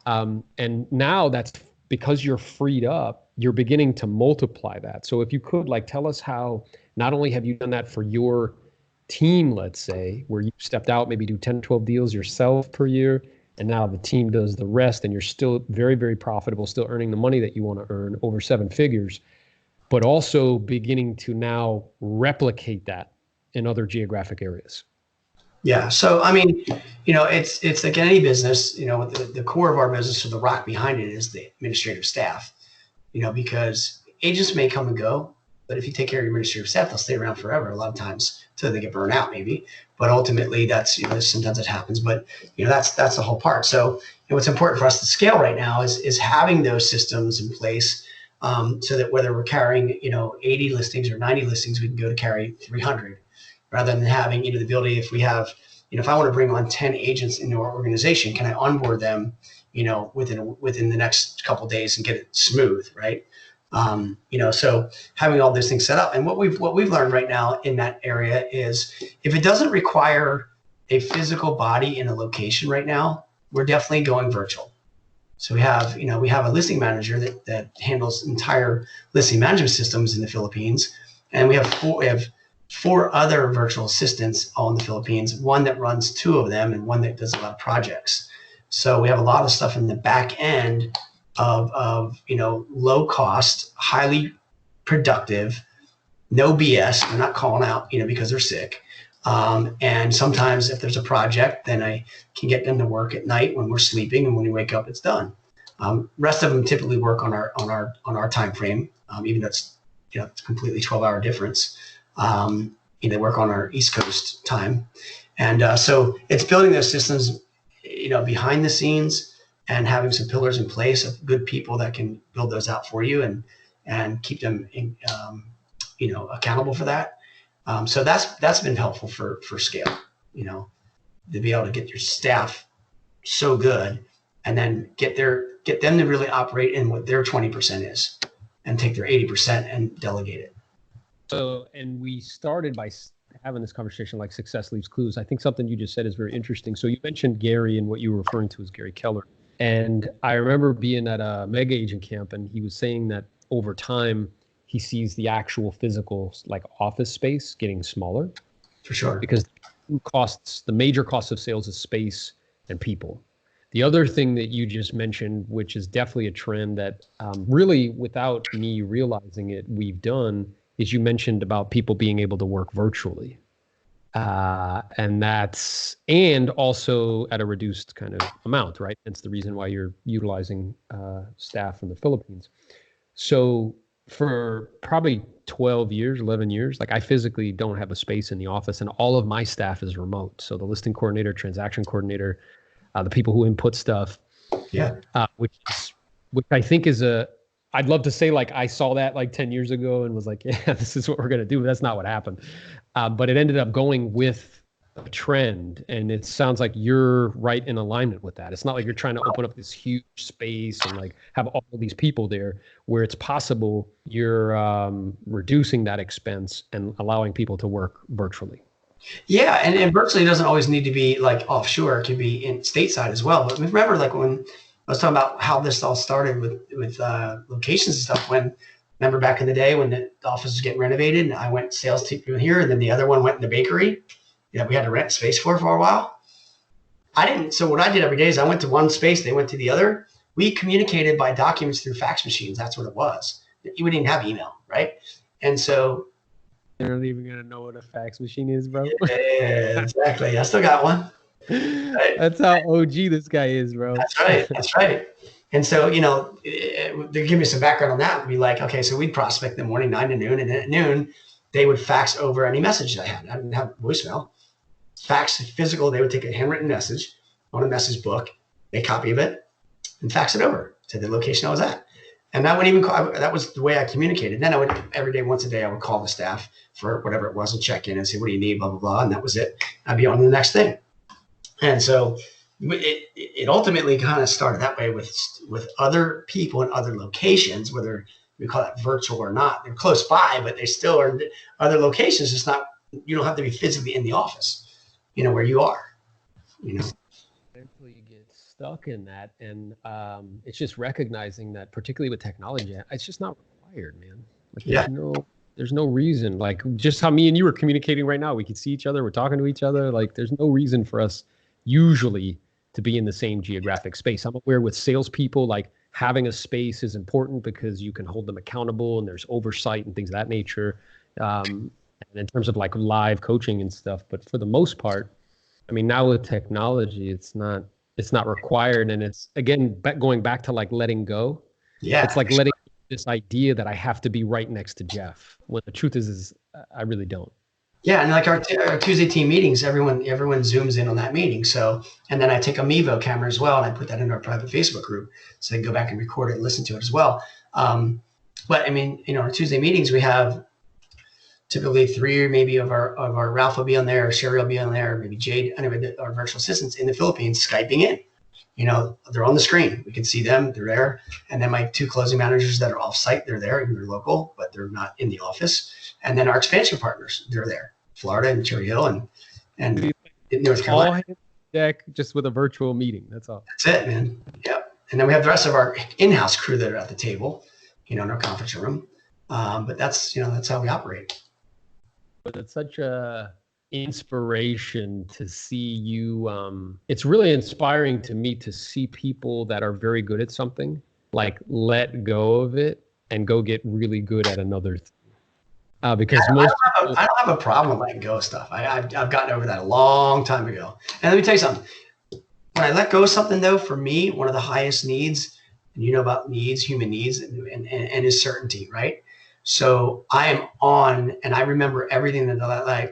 And now that's because you're freed up, you're beginning to multiply that. So if you could tell us how, not only have you done that for your team, let's say, where you stepped out, maybe do 10, 12 deals yourself per year, and now the team does the rest, and you're still very, very profitable, still earning the money that you want to earn, over 7 figures, but also beginning to now replicate that in other geographic areas. Yeah. So, I mean, it's like any business, the core of our business, or the rock behind it, is the administrative staff, because agents may come and go, but if you take care of your administrative staff, they'll stay around forever, a lot of times, until they get burned out maybe. But ultimately that's, sometimes it happens, but that's the whole part. So what's important for us to scale right now is having those systems in place, so that whether we're carrying, 80 listings or 90 listings, we can go to carry 300. Rather than having, the ability, if we have, if I want to bring on 10 agents into our organization, can I onboard them, within the next couple of days and get it smooth, right? So having all those things set up. And what we've learned right now in that area is, if it doesn't require a physical body in a location right now, we're definitely going virtual. So we have a listing manager that handles entire listing management systems in the Philippines, and we have four other virtual assistants all in the Philippines. One that runs two of them, and one that does a lot of projects. So we have a lot of stuff in the back end of low cost, highly productive, no BS. They're not calling out, because they're sick. And sometimes if there's a project, then I can get them to work at night when we're sleeping, and when we wake up, it's done. Rest of them typically work on our time frame, even though it's it's completely 12-hour difference. They work on our East Coast time, and so it's building those systems, behind the scenes, and having some pillars in place of good people that can build those out for you and keep them accountable for that. So that's been helpful for scale, to be able to get your staff so good, and then get them to really operate in what their 20% is, and take their 80% and delegate it. So, and we started by having this conversation like success leaves clues. I think something you just said is very interesting. So you mentioned Gary, and what you were referring to is Gary Keller. And I remember being at a mega agent camp, and he was saying that over time, he sees the actual physical like office space getting smaller. For sure. Because the major cost of sales is space and people. The other thing that you just mentioned, which is definitely a trend that really, without me realizing it, we've done, is you mentioned about people being able to work virtually. And also at a reduced kind of amount, right? That's the reason why you're utilizing staff from the Philippines. So for probably 12 years, 11 years, like I physically don't have a space in the office, and all of my staff is remote. So the listing coordinator, transaction coordinator, the people who input stuff, which I think is I'd love to say like I saw that like 10 years ago and was like, yeah, this is what we're going to do. But that's not what happened. But it ended up going with a trend, and it sounds like you're right in alignment with that. It's not like you're trying to open up this huge space and like have all of these people there. Where it's possible, you're reducing that expense and allowing people to work virtually. Yeah, and virtually doesn't always need to be like offshore. It can be in stateside as well. But remember, like when I was talking about how this all started with locations and stuff. Remember back in the day when the office was getting renovated, and I went sales team here, and then the other one went in the bakery. We had to rent space for a while. So what I did every day is I went to one space, they went to the other. We communicated by documents through fax machines. That's what it was. You wouldn't even have email, right? And so you're not even gonna know what a fax machine is, bro. Yeah, exactly. I still got one. Right? That's how OG this guy is, bro. That's right. And so, they give me some background on that. We'd be like, okay, so we'd prospect in the morning, 9 to noon, and then at noon, they would fax over any message I had. I didn't have voicemail. Fax physical, they would take a handwritten message on a message book, make a copy of it, and fax it over to the location I was at. And that was the way I communicated. Then I would, every day, once a day, I would call the staff for whatever it was and check in and say, what do you need, blah, blah, blah. And that was it. I'd be on to the next thing. And so it ultimately kind of started that way with other people in other locations, whether we call that virtual or not. They're close by, but they still are other locations. It's not, you don't have to be physically in the office, where you are, Eventually you get stuck in that. And it's just recognizing that, particularly with technology, it's just not required, man. Like, there's no reason, like just how me and you are communicating right now. We can see each other. We're talking to each other. Like there's no reason for us usually to be in the same geographic space. I'm aware with salespeople, like having a space is important because you can hold them accountable and there's oversight and things of that nature. And in terms of like live coaching and stuff, but for the most part, I mean, now with technology, it's not required. And it's, again, going back to like letting go. Yeah. It's like letting this idea that I have to be right next to Jeff, when the truth is I really don't. Yeah. And like our Tuesday team meetings, everyone Zooms in on that meeting. So, and then I take a Mevo camera as well, and I put that in our private Facebook group so they can go back and record it and listen to it as well. But I mean, our Tuesday meetings, we have typically 3 maybe of our Ralph will be on there, Sherry will be on there, maybe Jade, anyway, our virtual assistants in the Philippines Skyping in. They're on the screen. We can see them. They're there. And then my 2 closing managers that are off-site, they're there, and they're local, but they're not in the office. And then our expansion partners, they're there, Florida and Cherry Hill, and in North All Carolina. hands deck, just with a virtual meeting. That's all. That's it, man. Yep. And then we have the rest of our in-house crew that are at the table, in our conference room. But that's how we operate. But it's such a inspiration to see you. It's really inspiring to me to see people that are very good at something, like let go of it and go get really good at another thing. Because I most I don't have a problem with letting go of stuff. I've gotten over that a long time ago. And let me tell you something. When I let go of something, though, for me, one of the highest needs, and you know about needs, human needs, and is certainty, right? So I am on, and I remember everything that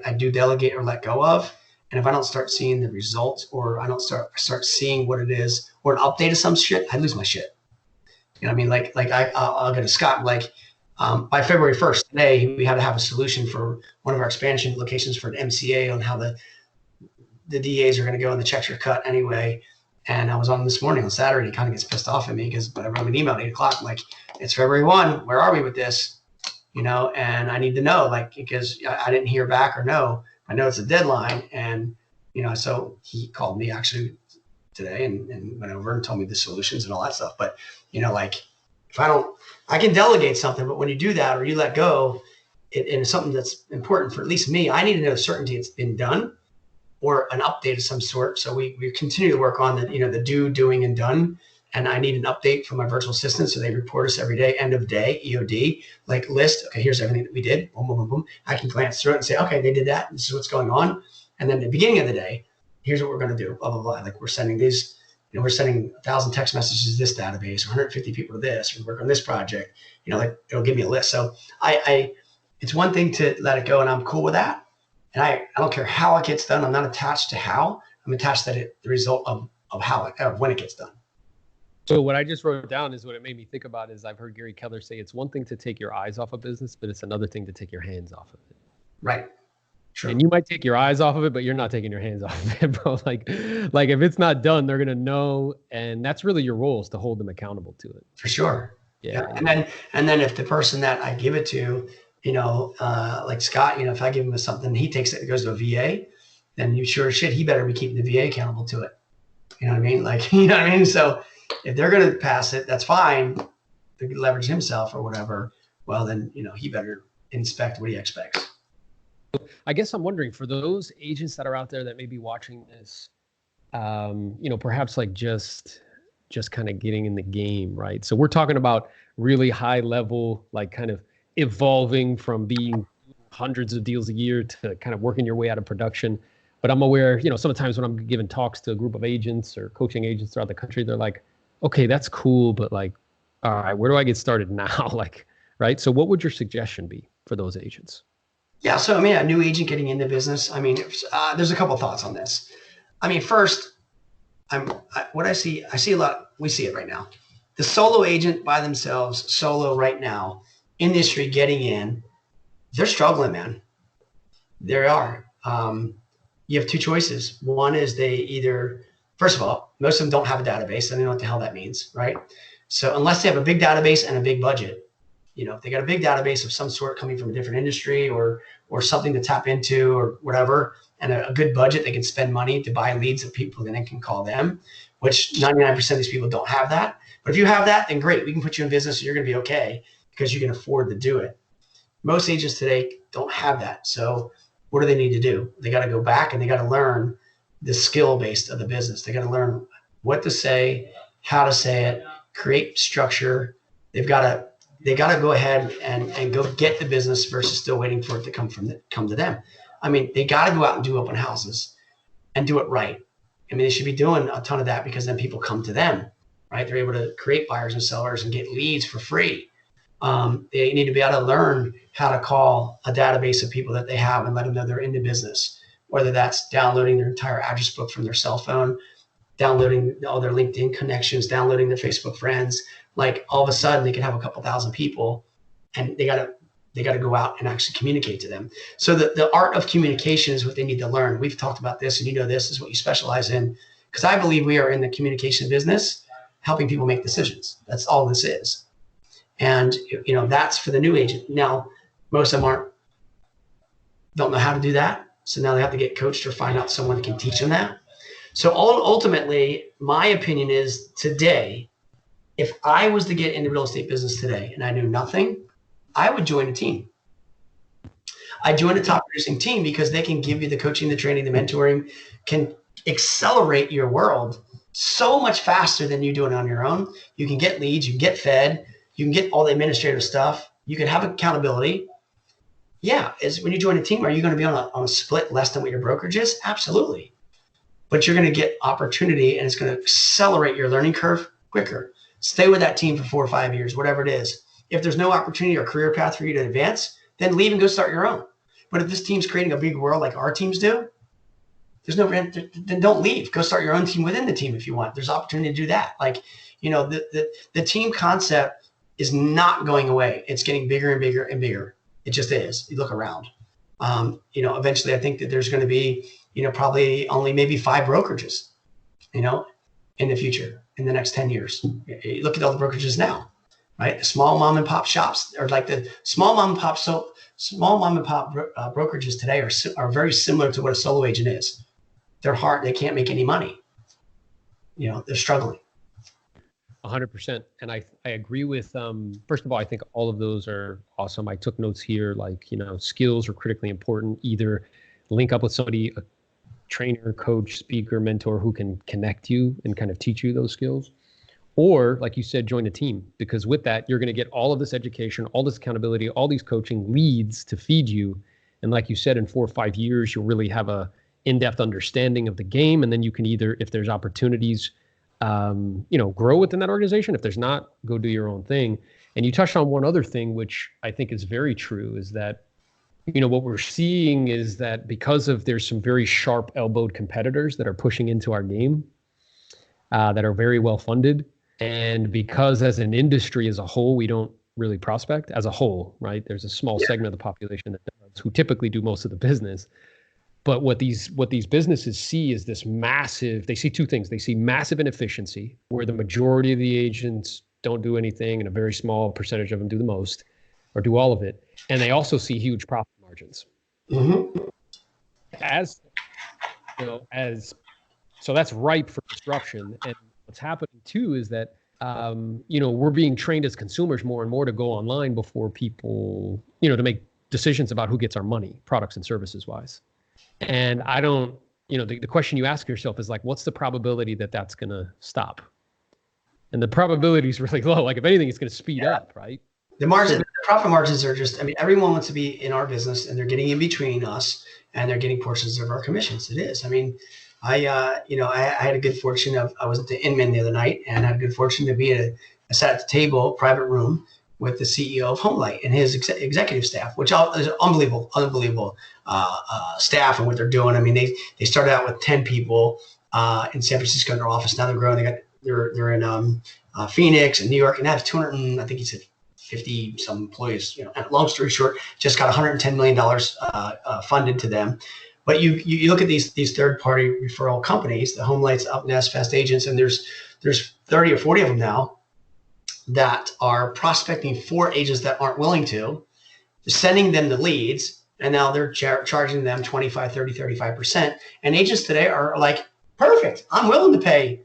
I do delegate or let go of. And if I don't start seeing the results, or I don't start seeing what it is, or an update of some shit, I lose my shit. You know what I mean? I'll get a Scott, by February 1st, today, we had to have a solution for one of our expansion locations for an MCA on how the DAs are going to go and the checks are cut anyway. And I was on this morning on Saturday. He kind of gets pissed off at me because I wrote an email at 8 o'clock. I'm like, it's February 1. Where are we with this? And I need to know, because I didn't hear back or know. I know it's a deadline. And, so he called me actually today and went over and told me the solutions and all that stuff. But, if I can delegate something, but when you do that or you let go, and it's something that's important for at least me, I need to know certainty it's been done or an update of some sort. So we continue to work on the doing, and done. And I need an update from my virtual assistant. So they report us every day, end of day, EOD, list. Okay, here's everything that we did. Boom, boom, boom, boom. I can glance through it and say, okay, they did that. This is what's going on. And then at the beginning of the day, here's what we're going to do, blah, blah, blah. We're sending these, we're sending 1,000 text messages to this database, 150 people to this, we work on this project, it'll give me a list. So it's one thing to let it go, and I'm cool with that. And I don't care how it gets done. I'm not attached to how. I'm attached to the result of when it gets done. So what I just wrote down is what it made me think about is I've heard Gary Keller say it's one thing to take your eyes off a business, but it's another thing to take your hands off of it. Right. True. And you might take your eyes off of it, but you're not taking your hands off of it, bro. Like if it's not done, they're gonna know, and that's really your role, is to hold them accountable to it. For sure. Yeah. And then if the person that I give it to, like Scott, if I give him something, he takes it, it goes to a VA, then you sure as shit, he better be keeping the VA accountable to it. You know what I mean? So if they're going to pass it, that's fine. To leverage himself or whatever. Well, then, he better inspect what he expects. I guess I'm wondering, for those agents that are out there that may be watching this, perhaps just kind of getting in the game, right? So we're talking about really high level, kind of evolving from being hundreds of deals a year to kind of working your way out of production. But I'm aware, sometimes when I'm giving talks to a group of agents or coaching agents throughout the country, they're like, okay, that's cool, but all right, where do I get started now? Right? So what would your suggestion be for those agents? Yeah. So, a new agent getting into business, there's a couple of thoughts on this. First, I see a lot, we see it right now. The solo agent by themselves, solo right now, industry getting in, they're struggling, man. They are. You have two choices. One is they either, first of all, most of them don't have a database. I don't know what the hell that means, right? So unless they have a big database and a big budget, if they got a big database of some sort coming from a different industry or something to tap into or whatever, and a good budget, they can spend money to buy leads of people, then they can call them, which 99% of these people don't have that. But if you have that, then great. We can put you in business and you're going to be okay because you can afford to do it. Most agents today don't have that. So what do they need to do? They got to go back and they got to learn the skill based of the business. They got to learn what to say, how to say it, create structure. They got to go ahead and go get the business versus still waiting for it to come to them. They got to go out and do open houses and do it right. They should be doing a ton of that because then people come to them, right? They're able to create buyers and sellers and get leads for free. They need to be able to learn how to call a database of people that they have and let them know they're into business, whether that's downloading their entire address book from their cell phone, downloading all their LinkedIn connections, downloading their Facebook friends. All of a sudden they can have a couple thousand people and they got to go out and actually communicate to them. So the art of communication is what they need to learn. We've talked about this, and this is what you specialize in, because I believe we are in the communication business, helping people make decisions. That's all this is. And, that's for the new agent. Now, most of them don't know how to do that. So now they have to get coached or find out someone that can teach them that. So ultimately, my opinion is today, if I was to get into real estate business today and I knew nothing, I would join a team. I joined a top producing team because they can give you the coaching, the training, the mentoring, can accelerate your world so much faster than you doing it on your own. You can get leads, you can get fed, you can get all the administrative stuff, you can have accountability. Yeah, is when you join a team, are you going to be on a split less than what your brokerage is? Absolutely. But you're going to get opportunity and it's going to accelerate your learning curve quicker. Stay with that team for 4 or 5 years, whatever it is. If there's no opportunity or career path for you to advance, then leave and go start your own. But if this team's creating a big world like our teams do, then don't leave. Go start your own team within the team if you want. There's opportunity to do that. Like, the team concept is not going away. It's getting bigger and bigger and bigger. It just is. You look around. Eventually I think that there's going to be, probably only maybe 5 brokerages, in the future, in the next 10 years. You look at all the brokerages now, right? The small mom and pop shops are like the small mom and pop. So small mom and pop brokerages today are very similar to what a solo agent is. They're hard. They can't make any money. They're struggling. 100%. And I agree with, first of all, I think all of those are awesome. I took notes here, like, skills are critically important. Either link up with somebody, a trainer, coach, speaker, mentor who can connect you and kind of teach you those skills. Or, like you said, join a team, because with that, you're going to get all of this education, all this accountability, all these coaching leads to feed you. And like you said, in 4 or 5 years, you'll really have a in-depth understanding of the game. And then you can either, if there's opportunities, grow within that organization. If there's not, go do your own thing. And you touched on one other thing, which I think is very true, is that, what we're seeing is that because of there's some very sharp elbowed competitors that are pushing into our game, that are very well funded. And because as an industry as a whole, we don't really prospect as a whole, right? There's a small segment of the population that does, who typically do most of the business. But what these businesses see is this massive, they see 2 things. They see massive inefficiency, where the majority of the agents don't do anything and a very small percentage of them do the most or do all of it. And they also see huge profit margins. Mm-hmm. So that's ripe for disruption. And what's happening too is that, we're being trained as consumers more and more to go online before people, to make decisions about who gets our money, products and services wise. And I don't, the question you ask yourself is like, what's the probability that that's going to stop? And the probability is really low. Like, if anything, it's going to speed up, right? The profit margins are just, everyone wants to be in our business, and they're getting in between us and they're getting portions of our commissions. It is. I had a good fortune I was at the Inman the other night, and I had a good fortune to be I sat at the table, private room, with the CEO of HomeLight and his executive staff, which is unbelievable staff and what they're doing. They started out with 10 people in San Francisco in their office. Now they're growing. They're in Phoenix and New York, and they have 200. And I think he said 50 some employees. Long story short, just got $110 million funded to them. But you look at these third party referral companies, the HomeLights, UpNest, Fast Agents, and there's 30 or 40 of them now that are prospecting for agents that aren't willing to, sending them the leads, and now they're charging them 25, 30, 35%. And agents today are like, perfect, I'm willing to pay.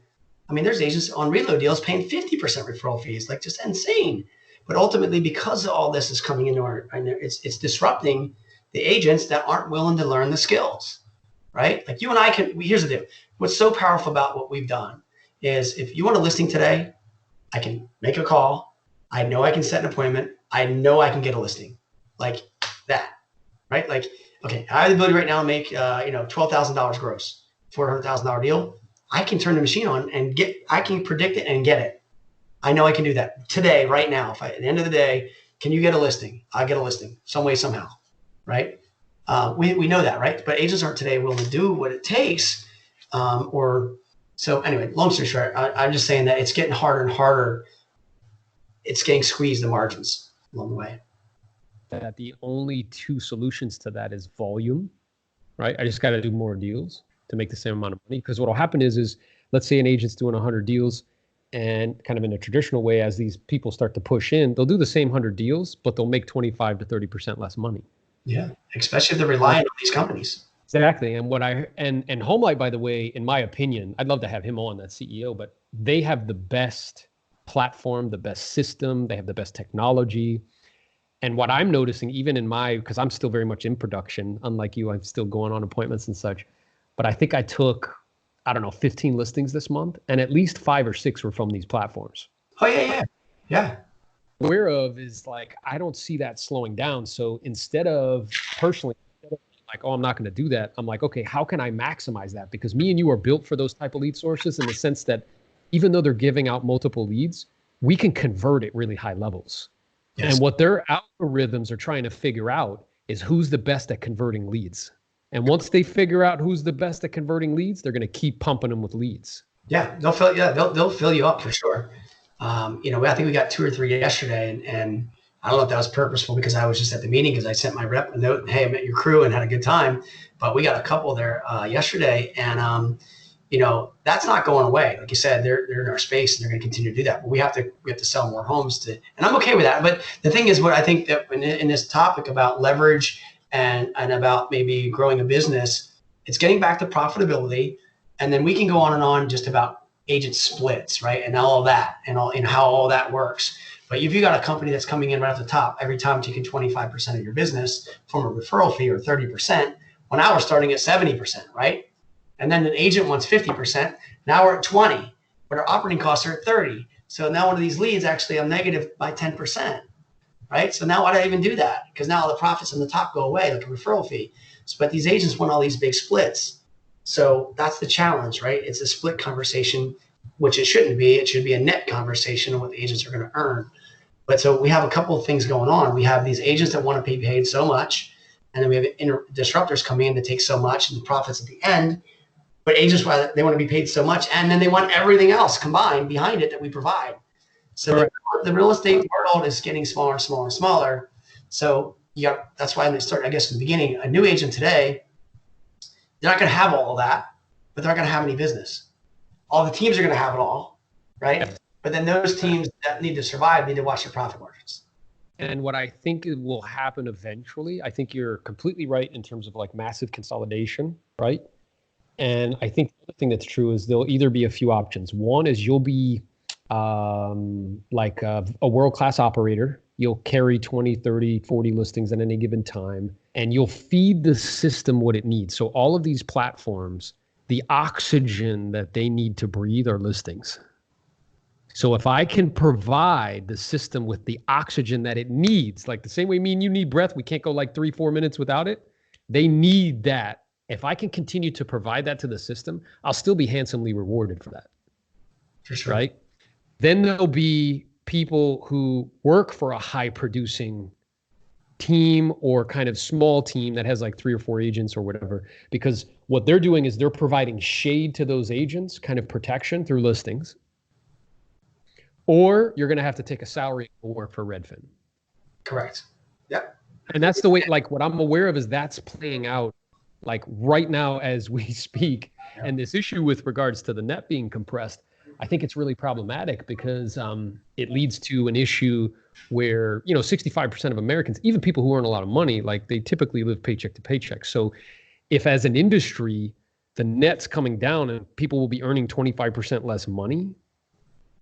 There's agents on reload deals paying 50% referral fees, like just insane. But ultimately, because all this is coming into it's disrupting the agents that aren't willing to learn the skills, right? Like you and I here's the deal. What's so powerful about what we've done is, if you want a listing today, I can make a call. I know I can set an appointment. I know I can get a listing like that, right? Like, okay, I have the ability right now to make, $12,000 gross, $400,000 deal. I can turn the machine on and I can predict it and get it. I know I can do that today, right now. If at the end of the day, can you get a listing? I get a listing some way, somehow, right? We know that, right? But agents aren't today willing to do what it takes, So anyway, long story short, I'm just saying that it's getting harder and harder. It's getting squeezed, the margins along the way. That the only 2 solutions to that is volume, right? I just got to do more deals to make the same amount of money. Because what will happen is let's say an agent's doing 100 deals, and kind of in a traditional way, as these people start to push in, they'll do the same 100 deals, but they'll make 25 to 30% less money. Yeah, especially if they're relying on these companies. Exactly. And and Homelight, by the way, in my opinion, I'd love to have him on, that CEO, but they have the best platform, the best system, they have the best technology. And what I'm noticing, even in because I'm still very much in production, unlike you, I'm still going on appointments and such. But I think I took, I don't know, 15 listings this month, and at least 5 or 6 were from these platforms. Oh yeah. Yeah. Aware of is like, I don't see that slowing down. So personally, like, oh, I'm not going to do that. I'm like, okay, how can I maximize that? Because me and you are built for those type of lead sources, in the sense that even though they're giving out multiple leads, we can convert at really high levels. Yes. And what their algorithms are trying to figure out is who's the best at converting leads. And once they figure out who's the best at converting leads, they're going to keep pumping them with leads. Yeah, they'll fill you up for sure. I think we got 2 or 3 yesterday, and I don't know if that was purposeful because I was just at the meeting, because I sent my rep a note and, hey, I met your crew and had a good time. But we got a couple there yesterday, and that's not going away. Like you said, they're in our space and they're going to continue to do that. But we have to sell more homes and I'm okay with that. But the thing is, what I think that in this topic about leverage and about maybe growing a business, it's getting back to profitability, and then we can go on and on just about agent splits, right? And all of that and how all that works. But if you got a company that's coming in right off the top, every time taking 25% of your business from a referral fee, or 30%, well, now we're starting at 70%, right? And then an agent wants 50%. Now we're at 20, but our operating costs are at 30. So now one of these leads, actually, I'm negative by 10%, right? So now why do I even do that? Because now all the profits on the top go away, like a referral fee. But these agents want all these big splits. So that's the challenge, right? It's a split conversation, which it shouldn't be. It should be a net conversation on what the agents are going to earn. But so we have a couple of things going on. We have these agents that want to be paid so much, and then we have disruptors coming in to take so much and the profits at the end. But agents, they want to be paid so much, and then they want everything else combined behind it that we provide. So the real estate world is getting smaller and smaller and smaller. So that's why they start, I guess, in the beginning, a new agent today, they're not going to have all of that, but they're not going to have any business. All the teams are going to have it all, right? But then those teams that need to survive need to watch their profit margins. And what I think will happen eventually, I think you're completely right in terms of like massive consolidation, right? And I think the other thing that's true is there'll either be a few options. One is you'll be like a world-class operator. You'll carry 20, 30, 40 listings at any given time, and you'll feed the system what it needs. So all of these platforms, the oxygen that they need to breathe are listings. So if I can provide the system with the oxygen that it needs, like the same way me and you need breath, we can't go like 3-4 minutes without it. They need that. If I can continue to provide that to the system, I'll still be handsomely rewarded for that. For sure. Right? Then there'll be people who work for a high producing team or kind of small team that has like 3 or 4 agents or whatever, because what they're doing is they're providing shade to those agents, kind of protection through listings. Or you're going to have to take a salary and work for Redfin. Correct. Yep. And that's the way, like what I'm aware of is that's playing out like right now as we speak. Yep. And this issue with regards to the net being compressed, I think it's really problematic because it leads to an issue where, 65% of Americans, even people who earn a lot of money, like they typically live paycheck to paycheck. So if as an industry, the net's coming down and people will be earning 25% less money,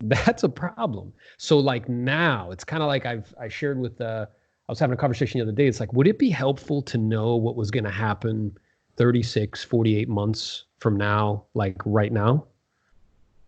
that's a problem. So like now it's kind of like I shared with, I was having a conversation the other day. It's like, would it be helpful to know what was going to happen 36, 48 months from now, like right now?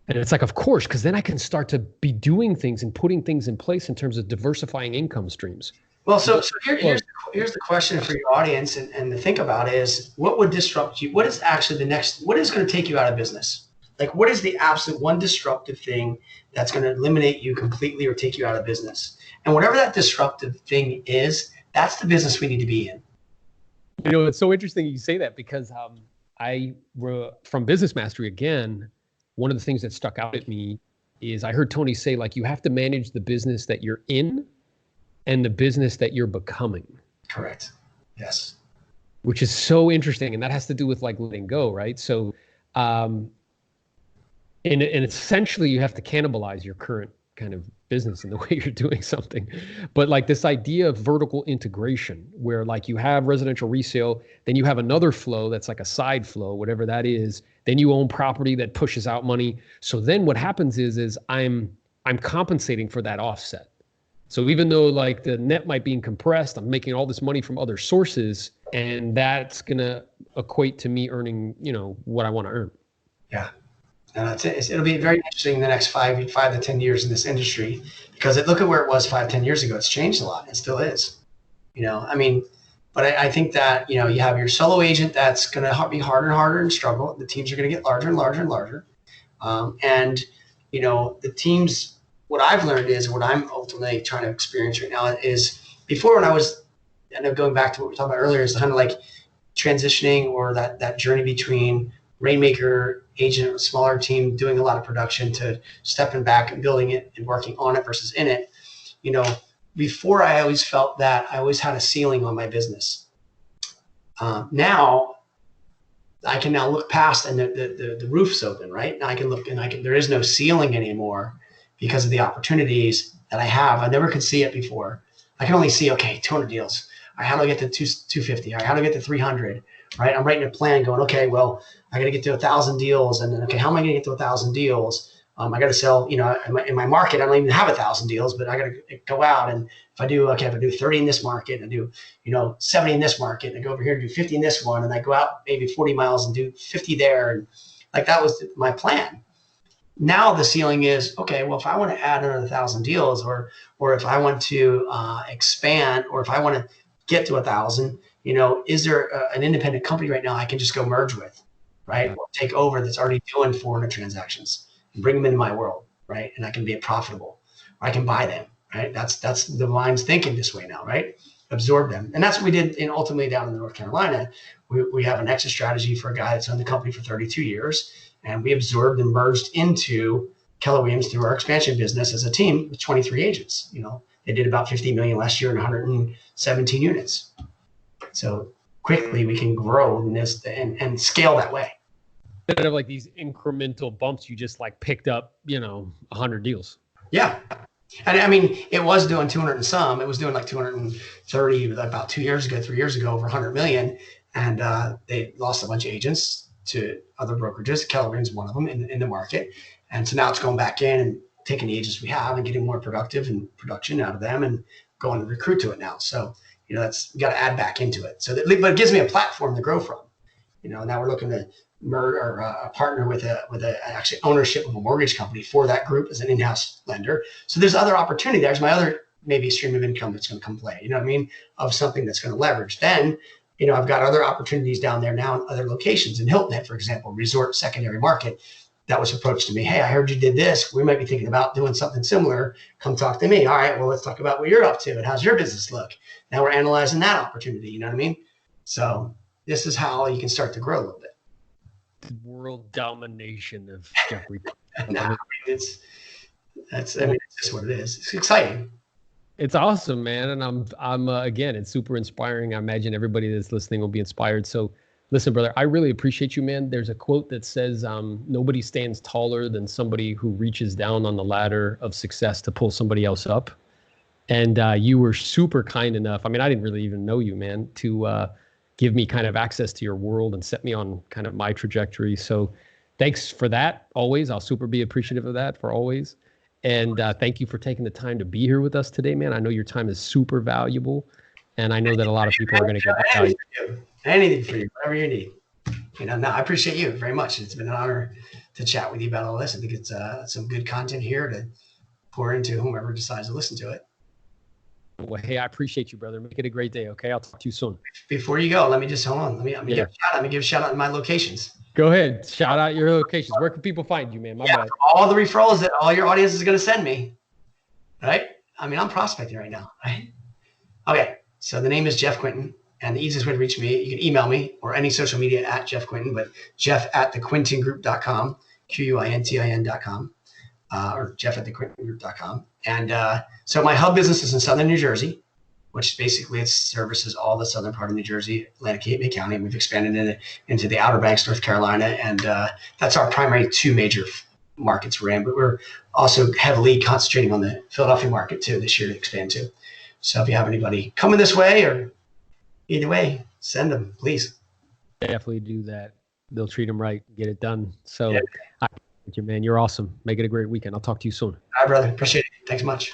And it's like, of course, because then I can start to be doing things and putting things in place in terms of diversifying income streams. Well, so here's the question for your audience and to think about is, what would disrupt you? What is actually what is going to take you out of business? Like, what is the absolute one disruptive thing that's going to eliminate you completely or take you out of business? And whatever that disruptive thing is, that's the business we need to be in. It's so interesting you say that because from Business Mastery, again, one of the things that stuck out at me is I heard Tony say, like, you have to manage the business that you're in and the business that you're becoming. Correct. Yes. Which is so interesting. And that has to do with like letting go, right? So, and essentially you have to cannibalize your current kind of business in the way you're doing something. But like this idea of vertical integration, where like you have residential resale, then you have another flow that's like a side flow, whatever that is. Then you own property that pushes out money. So then what happens is I'm compensating for that offset. So even though like the net might be compressed, I'm making all this money from other sources, and that's gonna equate to me earning, what I want to earn. Yeah. And that's it. It'll be very interesting in the next 5 to 10 years in this industry, because look at where it was 5, 10 years ago. It's changed a lot. It still is, but I think that, you have your solo agent that's going to be harder and harder and struggle. The teams are going to get larger and larger and larger. The teams, what I've learned is what I'm ultimately trying to experience right now is before when I know going back to what we were talking about earlier, is kind of like transitioning or that journey between rainmaker agent, smaller team doing a lot of production to stepping back and building it and working on it versus in it. Before I always felt that I always had a ceiling on my business. Now I can now look past and the roof's open, right? Now I can look and there is no ceiling anymore because of the opportunities that I have. I never could see it before. I can only see, okay, 200 deals. All right, how do I get to 250? All right, how do I get to 300? Right? I'm writing a plan going, okay, well, I got to get to 1,000 deals. And then, okay, how am I going to get to 1,000 deals? I got to sell, in my market, I don't even have 1,000 deals, but I got to go out. And if I do 30 in this market, and I do, 70 in this market, and I go over here and do 50 in this one, and I go out maybe 40 miles and do 50 there. And like, that was my plan. Now the ceiling is, okay, well, if I want to add another 1,000 deals, or if I want to expand, or if I want to get to 1,000, is there an independent company right now I can just go merge with, right? Or take over that's already doing 400 transactions and bring them into my world, right? And I can be profitable, or I can buy them, right? That's the mind's thinking this way now, right? Absorb them. And that's what we did ultimately down in North Carolina. We have an exit strategy for a guy that's owned the company for 32 years. And we absorbed and merged into Keller Williams through our expansion business as a team with 23 agents. They did about 50 million last year and 117 units. So quickly we can grow in this and scale that way. Instead of like these incremental bumps, you just like picked up, 100 deals. Yeah. And I mean, it was doing 200 and some. It was doing like 230 about 3 years ago, over 100 million. And they lost a bunch of agents to other brokerages. Keller Williams is one of them in the market. And so now it's going back in and taking the agents we have and getting more productive and production out of them and going to recruit to it now. So, that's, you got to add back into it. So but it gives me a platform to grow from. Now we're looking to partner with actually ownership of a mortgage company for that group as an in-house lender. So there's other opportunity. There's my other maybe stream of income that's going to come play, of something that's going to leverage. Then, I've got other opportunities down there now in other locations. In Hilton Head, for example, resort secondary market, that was approached to me. Hey, I heard you did this. We might be thinking about doing something similar. Come talk to me. All right, well, let's talk about what you're up to and how's your business look. Now we're analyzing that opportunity. You know what I mean? So this is how you can start to grow a little bit. World domination of Jeffrey. It's just what it is. It's exciting. It's awesome, man. And I'm again, it's super inspiring. I imagine everybody that's listening will be inspired. So listen, brother, I really appreciate you, man. There's a quote that says, nobody stands taller than somebody who reaches down on the ladder of success to pull somebody else up. And you were super kind enough. I mean, I didn't really even know you, man, to give me kind of access to your world and set me on kind of my trajectory. So thanks for that. Always. I'll super be appreciative of that for always. And thank you for taking the time to be here with us today, man. I know your time is super valuable. And I know that a lot of people are going to get value. Anything for you, whatever you need. No, I appreciate you very much. It's been an honor to chat with you about all this. I think it's some good content here to pour into whomever decides to listen to it. Well, hey, I appreciate you, brother. Make it a great day. Okay. I'll talk to you soon. Before you go, let me just hold on. Let me give a shout out to my locations. Go ahead. Shout out your locations. Where can people find you, man? My bad. All the referrals that all your audience is going to send me. Right? I mean, I'm prospecting right now. Right? Okay. So the name is Jeff Quintin. And the easiest way to reach me, you can email me or any social media at Jeff Quintin, but jeff@thequintingroup.com, QUINTIN.com, or jeff@thequintingroup.com. And so my hub business is in Southern New Jersey, which basically it services all the southern part of New Jersey, Atlantic County. And we've expanded into the Outer Banks, North Carolina. And that's our primary two major markets we're in, but we're also heavily concentrating on the Philadelphia market too this year to expand to. So if you have anybody coming this way or either way, send them, please. Definitely do that. They'll treat them right, get it done. So Yeah. I thank you, man. You're awesome. Make it a great weekend. I'll talk to you soon. All right, brother. Appreciate it. Thanks much.